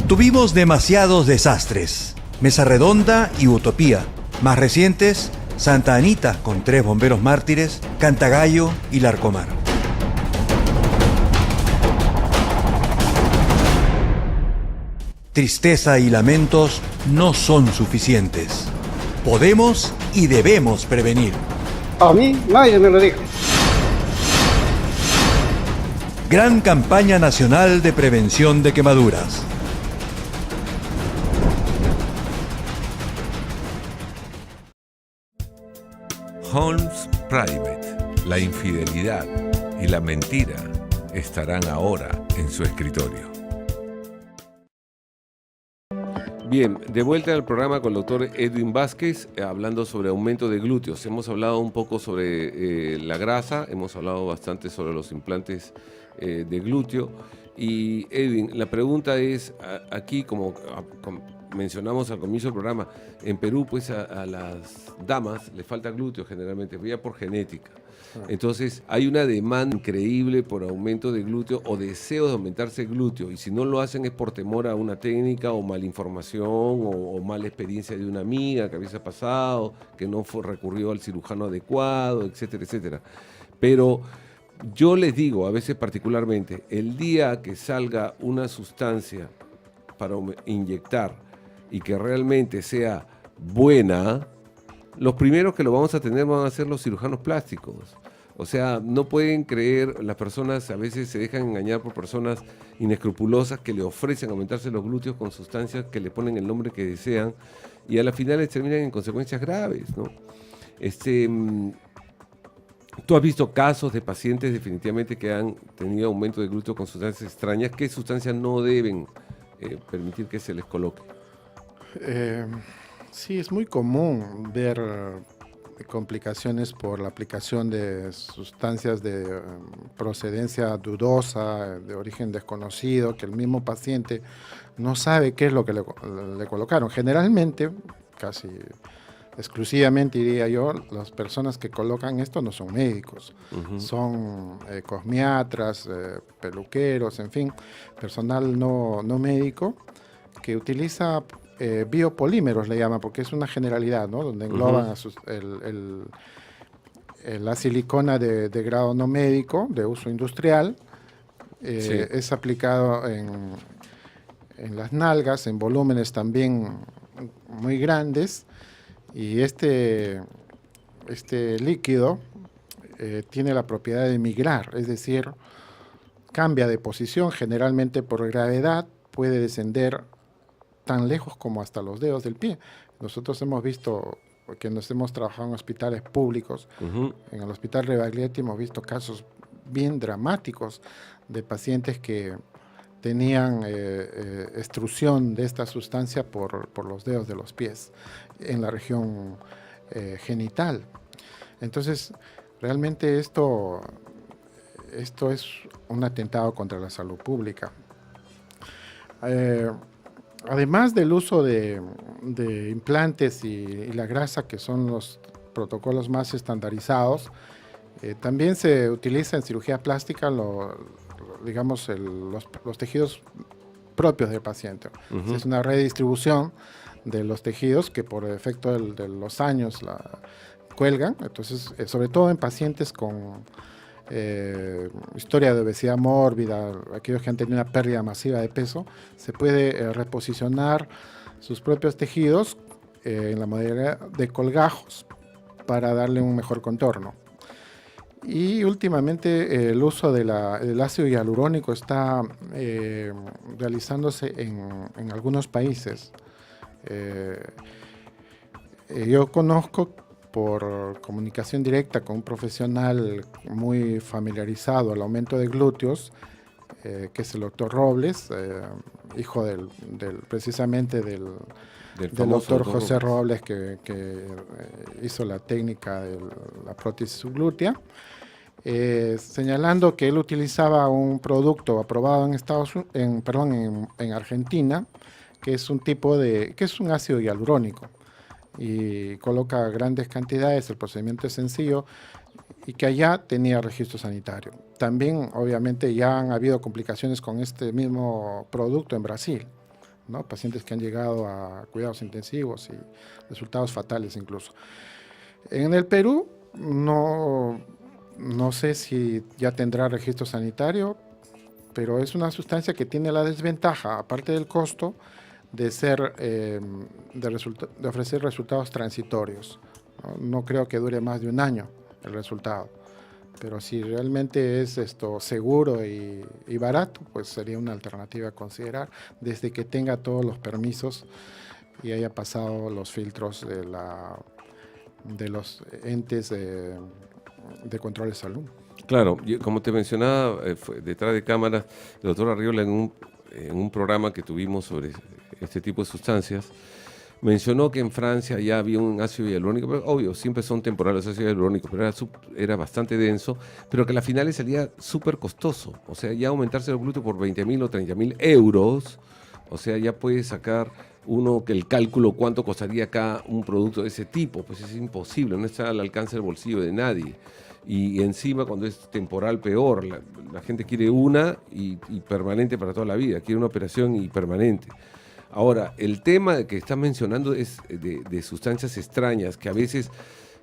Tuvimos demasiados desastres. Mesa Redonda y Utopía. Más recientes, Santa Anita con 3 bomberos mártires, Cantagallo y Larcomar. Tristeza y lamentos no son suficientes. Podemos y debemos prevenir. A mí nadie me lo dijo. Gran campaña nacional de prevención de quemaduras. Holmes Private, la infidelidad y la mentira estarán ahora en su escritorio. Bien, de vuelta al programa con el doctor Edwin Vázquez, hablando sobre aumento de glúteos. Hemos hablado un poco sobre la grasa, hemos hablado bastante sobre los implantes de glúteo. Y Edwin, la pregunta es, aquí como mencionamos al comienzo del programa, en Perú pues a las damas les falta glúteo generalmente, ya por genética. Entonces hay una demanda increíble por aumento de glúteo o deseo de aumentarse glúteo, y si no lo hacen es por temor a una técnica o malinformación o mala experiencia de una amiga que había pasado, que no recurrió al cirujano adecuado, etcétera, etcétera. Pero yo les digo, a veces particularmente, el día que salga una sustancia para inyectar y que realmente sea buena, los primeros que lo vamos a tener van a ser los cirujanos plásticos, O sea, no pueden creer, las personas a veces se dejan engañar por personas inescrupulosas que le ofrecen aumentarse los glúteos con sustancias que le ponen el nombre que desean y a la final les terminan en consecuencias graves, ¿no? Tú has visto casos de pacientes definitivamente que han tenido aumento de glúteo con sustancias extrañas. ¿Qué sustancias no deben permitir que se les coloque? Sí, es muy común ver complicaciones por la aplicación de sustancias de procedencia dudosa, de origen desconocido, que el mismo paciente no sabe qué es lo que le colocaron. Generalmente, casi exclusivamente diría yo, las personas que colocan esto no son médicos, son cosmiatras, peluqueros, en fin, personal no médico que utiliza biopolímeros, le llama, porque es una generalidad, ¿no? Donde engloban la silicona de grado no médico, de uso industrial, sí. Es aplicado en las nalgas, en volúmenes también muy grandes, y este líquido tiene la propiedad de migrar, es decir, cambia de posición, generalmente por gravedad, puede descender tan lejos como hasta los dedos del pie. Nosotros hemos visto, porque nos hemos trabajado en hospitales públicos, en el Hospital Rebagliati hemos visto casos bien dramáticos de pacientes que tenían extrusión de esta sustancia por los dedos de los pies en la región genital. Entonces, realmente esto es un atentado contra la salud pública. Además del uso de implantes y la grasa, que son los protocolos más estandarizados, también se utiliza en cirugía plástica los tejidos propios del paciente. Es una redistribución de los tejidos que por efecto de los años la cuelgan. Entonces, sobre todo en pacientes con historia de obesidad mórbida, aquellos que han tenido una pérdida masiva de peso, se puede reposicionar sus propios tejidos en la modalidad de colgajos para darle un mejor contorno. Y últimamente el uso del ácido hialurónico está realizándose en algunos países. Yo conozco por comunicación directa con un profesional muy familiarizado al aumento de glúteos, que es el doctor Robles, hijo precisamente del doctor José Robles, que hizo la técnica de la prótesis subglútea, señalando que él utilizaba un producto aprobado en Argentina, que es un ácido hialurónico, y coloca grandes cantidades, el procedimiento es sencillo, y que allá tenía registro sanitario. También, obviamente, ya han habido complicaciones con este mismo producto en Brasil, ¿no? Pacientes que han llegado a cuidados intensivos y resultados fatales incluso. En el Perú, no sé si ya tendrá registro sanitario, pero es una sustancia que tiene la desventaja, aparte del costo, de ofrecer resultados transitorios. No creo que dure más de un año el resultado, pero si realmente es seguro y barato, pues sería una alternativa a considerar, desde que tenga todos los permisos y haya pasado los filtros de los entes de control de salud. Claro, como te mencionaba, detrás de cámaras, el doctor Arriola en un programa que tuvimos sobre este tipo de sustancias, mencionó que en Francia ya había un ácido hialurónico, pero obvio, siempre son temporales los ácidos hialurónicos, pero era bastante denso, pero que a la final le salía súper costoso. O sea, ya aumentarse el glúteo por 20.000 o 30.000 euros, o sea, ya puede sacar uno que el cálculo cuánto costaría acá un producto de ese tipo, pues es imposible, no está al alcance del bolsillo de nadie. Y encima, cuando es temporal, peor. La gente quiere una y permanente para toda la vida, quiere una operación y permanente. Ahora, el tema que estás mencionando es de sustancias extrañas, que a veces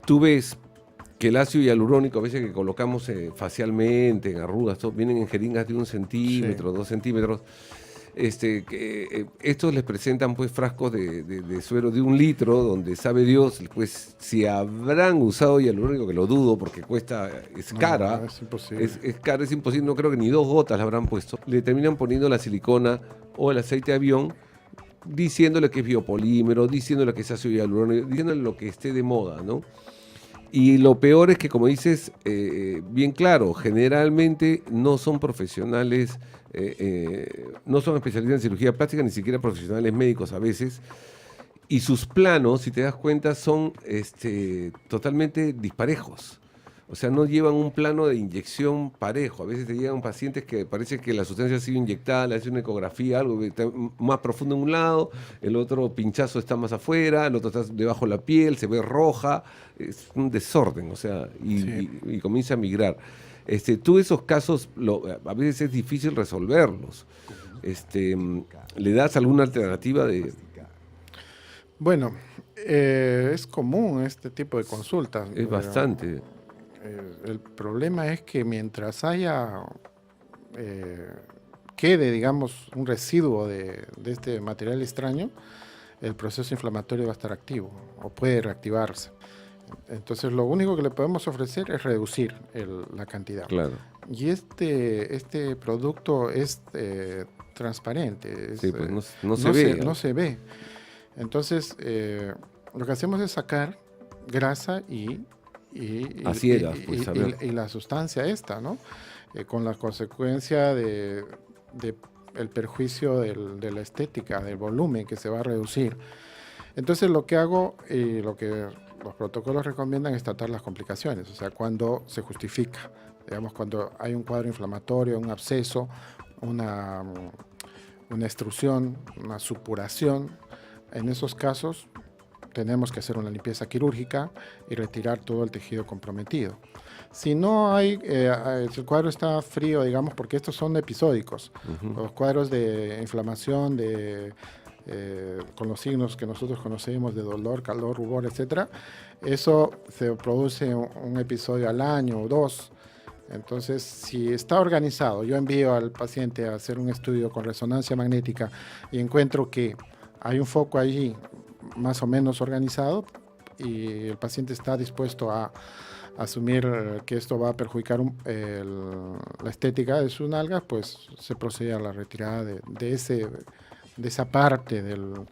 tú ves que el ácido hialurónico, a veces que colocamos facialmente, en arrugas, todo, vienen en jeringas de 1 centímetro, sí, 2 centímetros. estos les presentan pues frascos de suero de 1 litro, donde sabe Dios, pues si habrán usado hialurónico, que lo dudo porque es cara. No, es imposible. Es cara, es imposible, no creo que ni 2 gotas la habrán puesto. Le terminan poniendo la silicona o el aceite de avión, diciéndole que es biopolímero, diciéndole que es ácido hialurónico, diciéndole lo que esté de moda, ¿no? Y lo peor es que, como dices, bien claro, generalmente no son profesionales, no son especialistas en cirugía plástica, ni siquiera profesionales médicos a veces, y sus planos, si te das cuenta, son totalmente disparejos. O sea, no llevan un plano de inyección parejo. A veces te llegan pacientes que parece que la sustancia ha sido inyectada, le hace una ecografía, algo que está más profundo en un lado, el otro pinchazo está más afuera, el otro está debajo de la piel, se ve roja. Es un desorden, o sea, y comienza a migrar. Tú esos casos, a veces es difícil resolverlos. ¿Le das alguna alternativa de...? Bueno, es común este tipo de consultas. Es bastante... El problema es que mientras quede, digamos, un residuo de este material extraño, el proceso inflamatorio va a estar activo o puede reactivarse. Entonces, lo único que le podemos ofrecer es reducir la cantidad. Claro. Y este producto es transparente. Sí, pues no se ve. No se ve. Entonces, lo que hacemos es sacar grasa y la sustancia esta, ¿no? Con la consecuencia de el perjuicio de la estética, del volumen que se va a reducir. Entonces lo que hago y lo que los protocolos recomiendan es tratar las complicaciones, o sea, cuando se justifica, digamos, cuando hay un cuadro inflamatorio, un absceso, una extrusión, una supuración. En esos casos tenemos que hacer una limpieza quirúrgica y retirar todo el tejido comprometido. Si no hay, si el cuadro está frío, digamos, porque estos son episódicos, los cuadros de inflamación, con los signos que nosotros conocemos de dolor, calor, rubor, etc., eso se produce un episodio al año o 2. Entonces, si está organizado, yo envío al paciente a hacer un estudio con resonancia magnética y encuentro que hay un foco allí más o menos organizado y el paciente está dispuesto a asumir que esto va a perjudicar la estética de sus nalgas, pues se procede a la retirada de esa parte del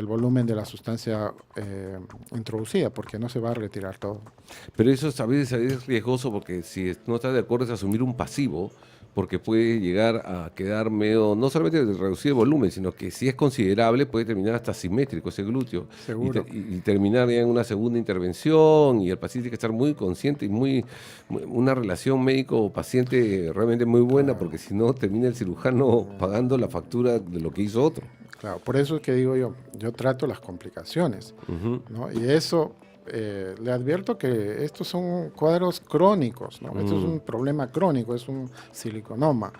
volumen de la sustancia introducida, porque no se va a retirar todo. Pero eso a veces es riesgoso porque si no está de acuerdo es asumir un pasivo, porque puede llegar a quedar medio, no solamente de reducido volumen, sino que si es considerable puede terminar hasta simétrico ese glúteo. Seguro. Y terminar ya en una segunda intervención, y el paciente tiene que estar muy consciente y una relación médico-paciente realmente muy buena, porque si no termina el cirujano pagando la factura de lo que hizo otro. Claro, por eso es que digo yo trato las complicaciones, ¿no? Y eso, le advierto que estos son cuadros crónicos, ¿no? Esto es un problema crónico, es un siliconoma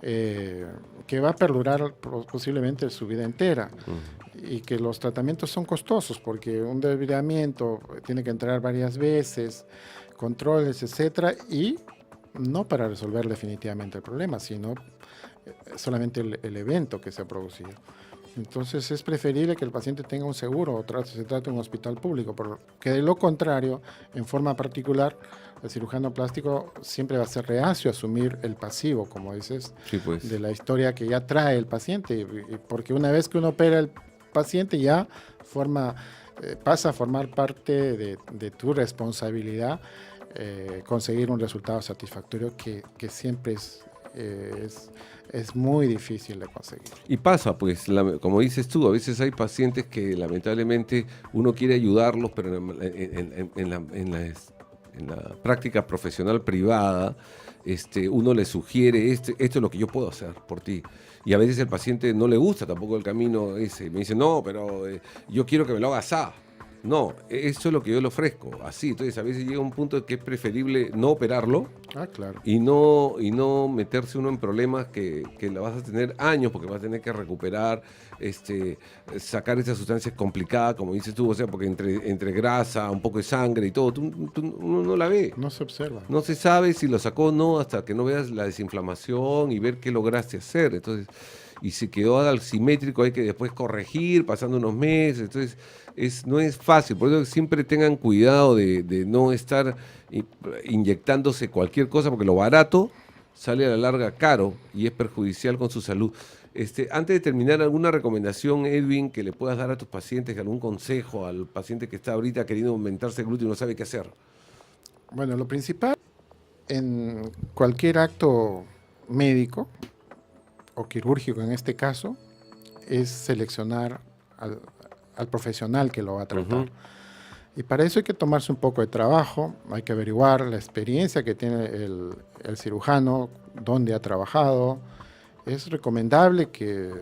que va a perdurar posiblemente su vida entera y que los tratamientos son costosos porque un desviamiento tiene que entrar varias veces, controles, etcétera, y no para resolver definitivamente el problema, sino solamente el evento que se ha producido. Entonces es preferible que el paciente tenga un seguro o se trate en un hospital público, porque de lo contrario, en forma particular, el cirujano plástico siempre va a ser reacio a asumir el pasivo, como dices, sí, pues, de la historia que ya trae el paciente, porque una vez que uno opera al paciente ya pasa a formar parte de tu responsabilidad conseguir un resultado satisfactorio que siempre es muy difícil de conseguir. Y pasa, pues, como dices tú, a veces hay pacientes que lamentablemente uno quiere ayudarlos, pero en la práctica profesional privada, uno le sugiere, esto es lo que yo puedo hacer por ti. Y a veces el paciente no le gusta tampoco el camino ese. Me dice, no, pero yo quiero que me lo hagas así. No, eso es lo que yo le ofrezco, así. Entonces a veces llega un punto que es preferible no operarlo Ah, claro. y no meterse uno en problemas que la vas a tener años porque vas a tener que recuperar, sacar esa sustancia es complicada, como dices tú, o sea, porque entre grasa, un poco de sangre y todo, uno no la ve. No se observa. No se sabe si lo sacó o no hasta que no veas la desinflamación y ver qué lograste hacer. Entonces, y se quedó asimétrico, hay que después corregir, pasando unos meses. Entonces, no es fácil. Por eso siempre tengan cuidado de no estar inyectándose cualquier cosa, porque lo barato sale a la larga caro y es perjudicial con su salud. Antes de terminar, ¿alguna recomendación, Edwin, que le puedas dar a tus pacientes, algún consejo al paciente que está ahorita queriendo aumentarse el glúteo y no sabe qué hacer? Bueno, lo principal en cualquier acto médico o quirúrgico en este caso es seleccionar al profesional que lo va a tratar. Uh-huh. Y para eso hay que tomarse un poco de trabajo, hay que averiguar la experiencia que tiene el cirujano, dónde ha trabajado. Es recomendable que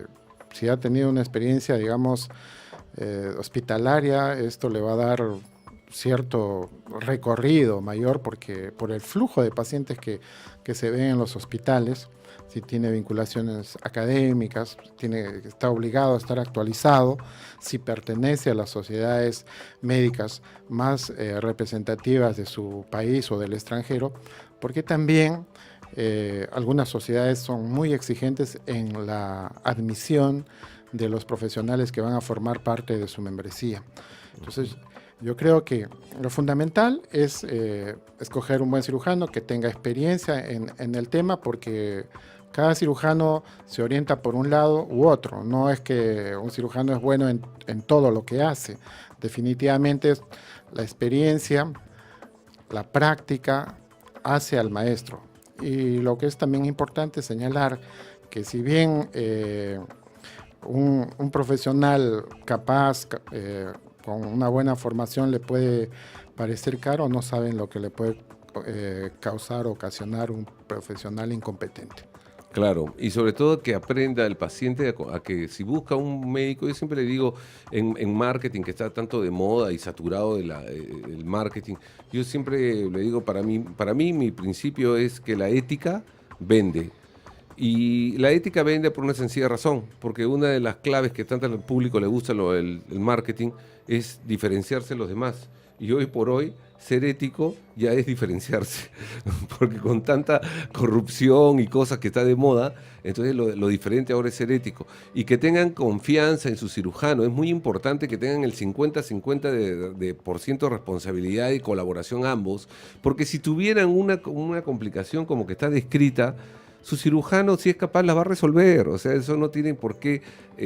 si ha tenido una experiencia, digamos, hospitalaria, esto le va a dar cierto recorrido mayor porque por el flujo de pacientes que se ven en los hospitales, si tiene vinculaciones académicas, está obligado a estar actualizado, si pertenece a las sociedades médicas más representativas de su país o del extranjero, porque también algunas sociedades son muy exigentes en la admisión de los profesionales que van a formar parte de su membresía. Entonces, yo creo que lo fundamental es escoger un buen cirujano que tenga experiencia en el tema, porque cada cirujano se orienta por un lado u otro. No es que un cirujano es bueno en todo lo que hace. Definitivamente la experiencia, la práctica hace al maestro. Y lo que es también importante señalar que si bien un profesional capaz, con una buena formación le puede parecer caro, no saben lo que le puede causar o ocasionar un profesional incompetente. Claro, y sobre todo que aprenda el paciente a que si busca un médico, yo siempre le digo en marketing, que está tanto de moda y saturado el marketing, yo siempre le digo, para mí mi principio es que la ética vende. Y la ética vende por una sencilla razón, porque una de las claves que tanto al público le gusta el marketing es diferenciarse de los demás. Y hoy por hoy, ser ético ya es diferenciarse, porque con tanta corrupción y cosas que está de moda, entonces lo diferente ahora es ser ético. Y que tengan confianza en su cirujano. Es muy importante que tengan el 50-50 de por ciento de responsabilidad y colaboración ambos, porque si tuvieran una complicación como que está descrita, su cirujano, si es capaz, la va a resolver. O sea, eso no tiene por qué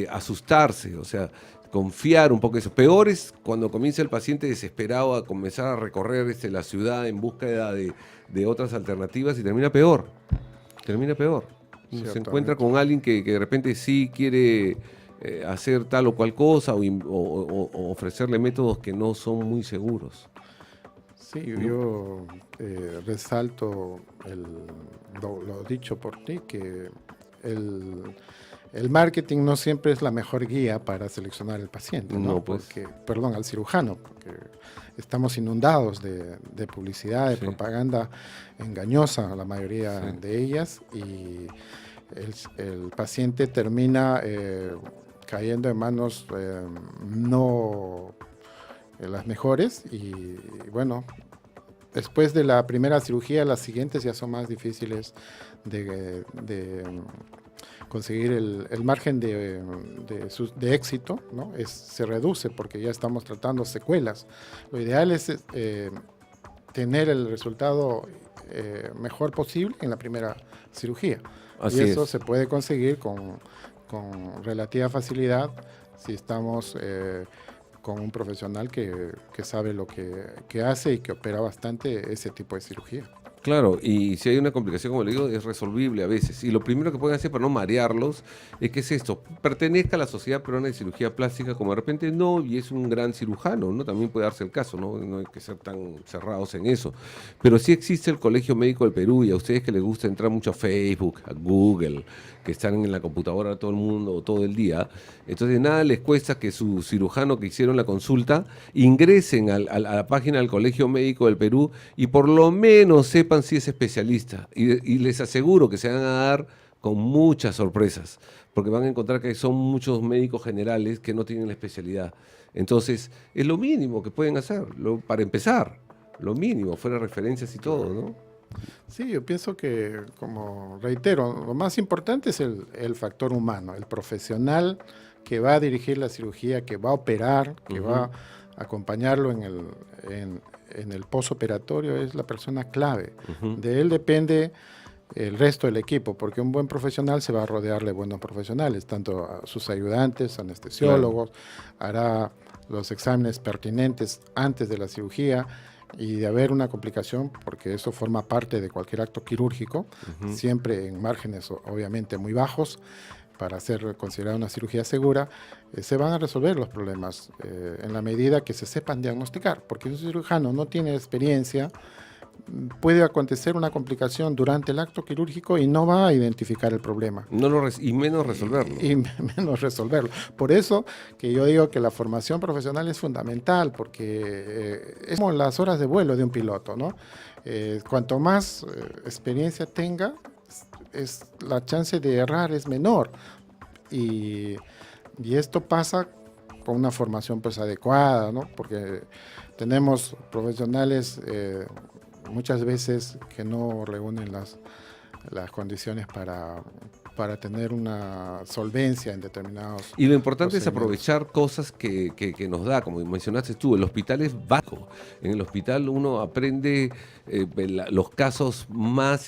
asustarse. O sea, confiar un poco eso. Peor es cuando comienza el paciente desesperado a comenzar a recorrer la ciudad en búsqueda de otras alternativas y termina peor. Termina peor. Se encuentra con alguien que de repente sí quiere hacer tal o cual cosa o ofrecerle métodos que no son muy seguros. Sí, yo resalto lo dicho por ti, que el marketing no siempre es la mejor guía para seleccionar al paciente, ¿no? No, pues. Al cirujano, porque estamos inundados de publicidad, de propaganda engañosa, la mayoría de ellas, y el paciente termina cayendo en manos no las mejores, y bueno, después de la primera cirugía, las siguientes ya son más difíciles de conseguir el margen de éxito, ¿no? Se reduce porque ya estamos tratando secuelas. Lo ideal es tener el resultado mejor posible en la primera cirugía. Así y eso es. se puede conseguir con relativa facilidad si estamos con un profesional que sabe lo que hace y que opera bastante ese tipo de cirugía. Claro, y si hay una complicación, como le digo, es resolvible a veces. Y lo primero que pueden hacer para no marearlos es que es esto, pertenezca a la Sociedad Peruana de Cirugía Plástica, como de repente no, y es un gran cirujano, ¿no? También puede darse el caso, ¿no? No hay que ser tan cerrados en eso. Pero sí existe el Colegio Médico del Perú, y a ustedes que les gusta entrar mucho a Facebook, a Google, que están en la computadora todo el mundo, todo el día, entonces nada les cuesta que su cirujano que hicieron la consulta ingresen a la página del Colegio Médico del Perú y por lo menos sepan si es especialista. Y les aseguro que se van a dar con muchas sorpresas, porque van a encontrar que son muchos médicos generales que no tienen la especialidad. Entonces, es lo mínimo que pueden hacer, para empezar, lo mínimo, fuera referencias y todo, ¿no? Sí, yo pienso que, como reitero, lo más importante es el factor humano, el profesional que va a dirigir la cirugía, que va a operar, que va a acompañarlo en el posoperatorio, es la persona clave. De él depende el resto del equipo, porque un buen profesional se va a rodear de buenos profesionales, tanto a sus ayudantes, anestesiólogos, hará los exámenes pertinentes antes de la cirugía, y de haber una complicación, porque eso forma parte de cualquier acto quirúrgico, siempre en márgenes obviamente muy bajos, para ser considerada una cirugía segura, se van a resolver los problemas en la medida que se sepan diagnosticar, porque si un cirujano no tiene experiencia, puede acontecer una complicación durante el acto quirúrgico y no va a identificar el problema. Y menos resolverlo. Y menos resolverlo. Por eso que yo digo que la formación profesional es fundamental, porque es como las horas de vuelo de un piloto, ¿no? Cuanto más experiencia tenga, la chance de errar es menor. Y esto pasa con una formación pues adecuada, ¿no? Porque tenemos profesionales muchas veces que no reúnen las condiciones para tener una solvencia en determinados. Y lo importante es aprovechar cosas que nos da, como mencionaste tú, el hospital es vasto. En el hospital uno aprende los casos más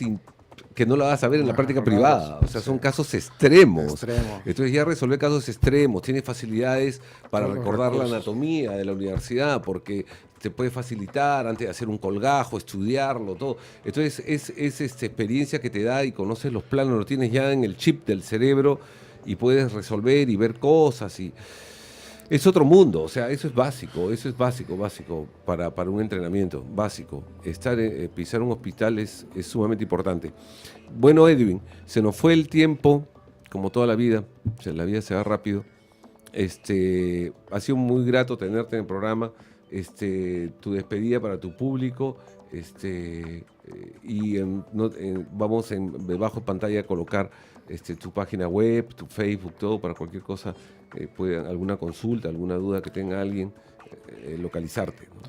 que no lo vas a ver en la práctica privada, o sea, son casos extremos. Entonces ya resolver casos extremos, tiene facilidades para recordar la anatomía de la universidad, porque te puede facilitar antes de hacer un colgajo, estudiarlo, todo. Entonces es esta experiencia que te da y conoces los planos, lo tienes ya en el chip del cerebro y puedes resolver y ver cosas y... Es otro mundo, o sea, eso es básico para un entrenamiento, básico. Pisar un hospital es sumamente importante. Bueno, Edwin, se nos fue el tiempo, como toda la vida se va rápido. Ha sido muy grato tenerte en el programa, tu despedida para tu público, y vamos debajo de pantalla a colocar tu página web, tu Facebook, todo para cualquier cosa, alguna consulta, alguna duda que tenga alguien, localizarte, ¿no?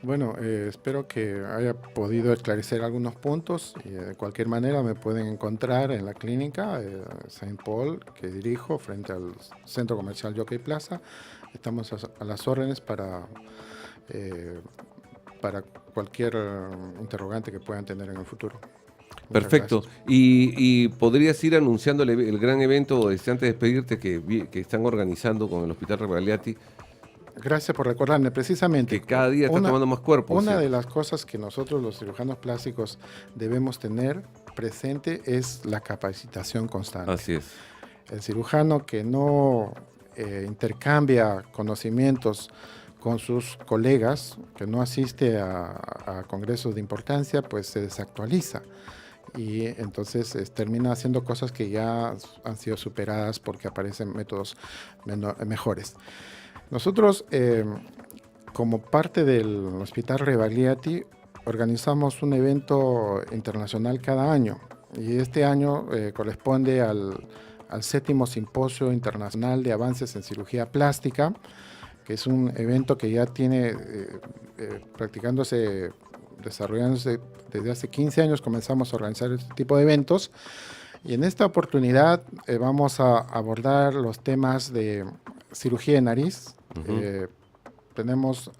Bueno, espero que haya podido esclarecer algunos puntos y de cualquier manera me pueden encontrar en la clínica Saint Paul, que dirijo frente al Centro Comercial Jockey Plaza. Estamos a las órdenes para cualquier interrogante que puedan tener en el futuro. Perfecto. Y podrías ir anunciando el gran evento antes de despedirte que están organizando con el Hospital Rebagliati. Gracias por recordarme. Precisamente, que cada día está tomando más cuerpo. Una de las cosas que nosotros los cirujanos plásticos debemos tener presente es la capacitación constante. Así es. El cirujano que no intercambia conocimientos con sus colegas, que no asiste a congresos de importancia, pues se desactualiza. Y entonces termina haciendo cosas que ya han sido superadas porque aparecen métodos mejores. Nosotros, como parte del Hospital Rebagliati, organizamos un evento internacional cada año. Y este año corresponde al 7º Simposio Internacional de Avances en Cirugía Plástica, que es un evento que ya tiene desarrollándose desde hace 15 años. Comenzamos a organizar este tipo de eventos. Y en esta oportunidad vamos a abordar los temas de cirugía de nariz. Tenemos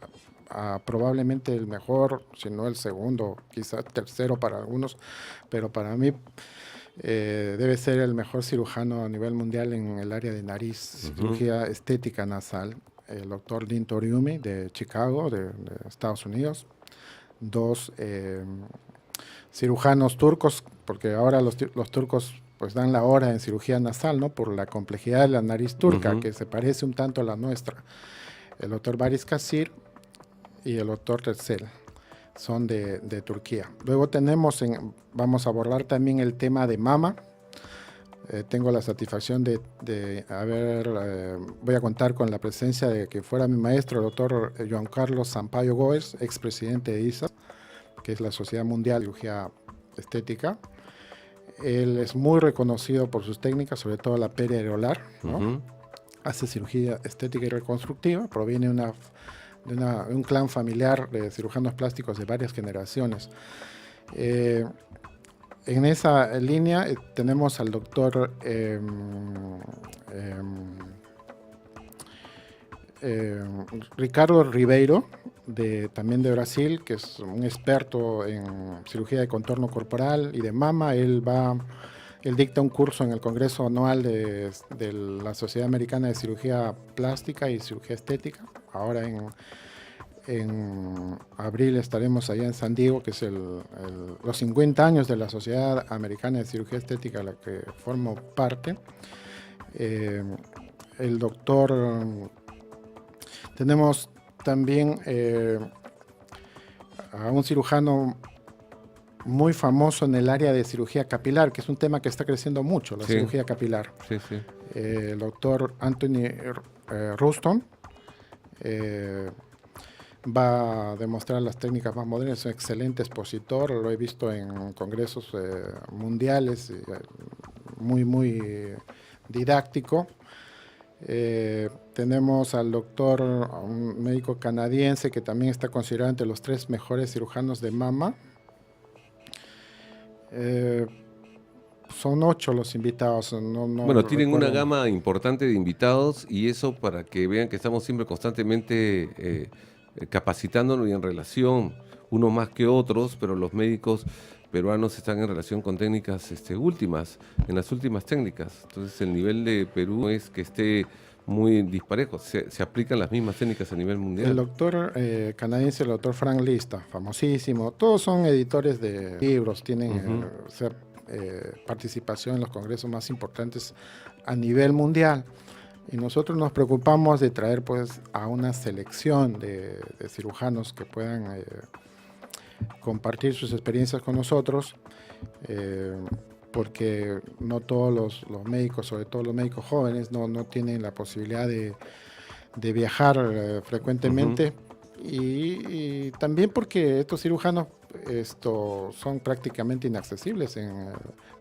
probablemente el mejor, si no el segundo, quizás tercero para algunos, pero para mí debe ser el mejor cirujano a nivel mundial en el área de nariz, cirugía estética nasal, el doctor Dean Toriumi de Chicago, de Estados Unidos. 2, cirujanos turcos, porque ahora los turcos pues dan la hora en cirugía nasal, ¿no? Por la complejidad de la nariz turca, que se parece un tanto a la nuestra. El doctor Baris Kasir y el doctor Terzel son de Turquía. Luego vamos a abordar también el tema de mama. Tengo la satisfacción voy a contar con la presencia de que fuera mi maestro, el doctor Joan Carlos Sampaio Goes, expresidente de ISA, que es la Sociedad Mundial de Cirugía Estética. Él es muy reconocido por sus técnicas, sobre todo la periareolar, ¿no? Hace cirugía estética y reconstructiva, proviene de un clan familiar de cirujanos plásticos de varias generaciones. En esa línea tenemos al doctor Ricardo Ribeiro, también de Brasil, que es un experto en cirugía de contorno corporal y de mama. Él dicta un curso en el Congreso Anual de la Sociedad Americana de Cirugía Plástica y Cirugía Estética. Ahora en abril estaremos allá en San Diego, que es los 50 años de la Sociedad Americana de Cirugía Estética, a la que formo parte. El doctor... Tenemos también a un cirujano muy famoso en el área de cirugía capilar, que es un tema que está creciendo mucho, la cirugía capilar. Sí. El doctor Anthony Ruston va a demostrar las técnicas más modernas, es un excelente expositor, lo he visto en congresos mundiales, muy didáctico. Tenemos al doctor, un médico canadiense que también está considerado entre los 3 mejores cirujanos de mama. Son 8 los invitados. Bueno, tienen una gama importante de invitados, y eso para que vean que estamos siempre constantemente capacitándonos, y en relación, unos más que otros, pero los médicos peruanos están en relación con técnicas últimas, en las últimas técnicas. Entonces el nivel de Perú es que esté muy disparejo, se aplican las mismas técnicas a nivel mundial. El doctor canadiense, el doctor Frank Lista, famosísimo, todos son editores de libros, tienen participación en los congresos más importantes a nivel mundial. Y nosotros nos preocupamos de traer pues a una selección de cirujanos que puedan compartir sus experiencias con nosotros, porque no todos los médicos, sobre todo los médicos jóvenes, no tienen la posibilidad de viajar frecuentemente, y también porque estos cirujanos son prácticamente inaccesibles,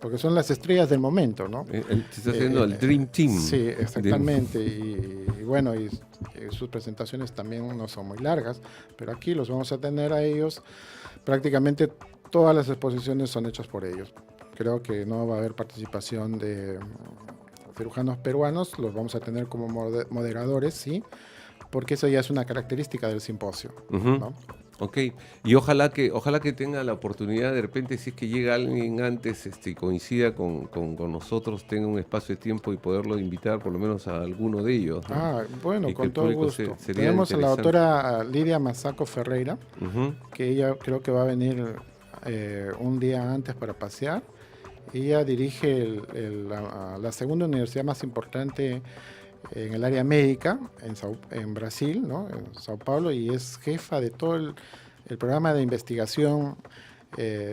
porque son las estrellas del momento, ¿no? Se está haciendo el Dream Team. Sí, exactamente, y bueno, y sus presentaciones también no son muy largas, pero aquí los vamos a tener a ellos. Prácticamente todas las exposiciones son hechas por ellos. Creo que no va a haber participación de cirujanos peruanos, los vamos a tener como moderadores, sí, porque eso ya es una característica del simposio, ¿no? Ok, y ojalá que tenga la oportunidad, de repente, si es que llega alguien antes y coincida con nosotros, tenga un espacio de tiempo y poderlo invitar por lo menos a alguno de ellos, ¿no? Bueno, y con todo gusto. Tenemos a la doctora Lidia Masaco Ferreira, que ella creo que va a venir un día antes para pasear. Ella dirige la segunda universidad más importante en el área médica en Brasil, ¿no? En Sao Paulo, y es jefa de todo el programa de investigación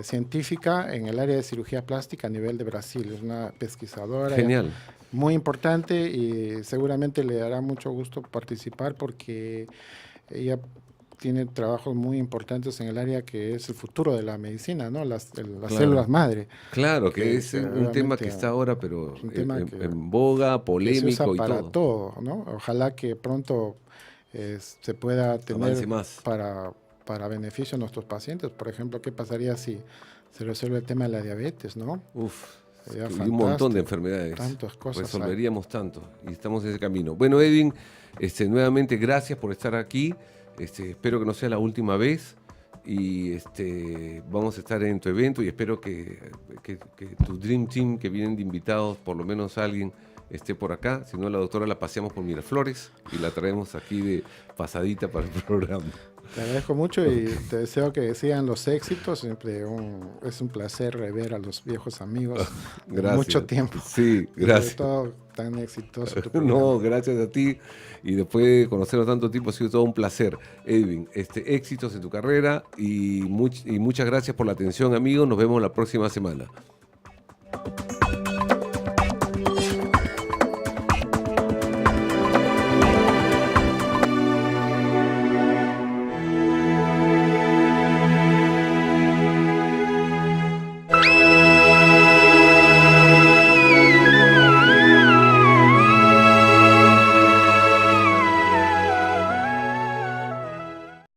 científica en el área de cirugía plástica a nivel de Brasil. Es una pesquisadora. Genial. Muy importante, y seguramente le dará mucho gusto participar, porque ella tiene trabajos muy importantes en el área que es el futuro de la medicina, ¿no? Las células madre. Claro, que es un tema que está ahora, pero en boga, polémico que se usa y para todo. ¿No? Ojalá que pronto se pueda tener más para beneficio de nuestros pacientes. Por ejemplo, ¿qué pasaría si se resuelve el tema de la diabetes, ¿no? Y un montón de enfermedades. Tantas cosas. Resolveríamos tanto, y estamos en ese camino. Bueno, Edwin, nuevamente gracias por estar aquí. Espero que no sea la última vez, y vamos a estar en tu evento, y espero que tu Dream Team, que vienen de invitados, por lo menos alguien, esté por acá. Si no, la doctora la paseamos por Miraflores y la traemos aquí de pasadita para el programa. Te agradezco mucho y te deseo que sigan los éxitos. Siempre es un placer rever a los viejos amigos de Gracias. mucho tiempo. Sí, Y gracias. sobre todo tan exitoso tu programa. No, gracias a ti. Y después de conocernos tanto tiempo, ha sido todo un placer. Edwin, éxitos en tu carrera y muchas gracias por la atención, amigos. Nos vemos la próxima semana.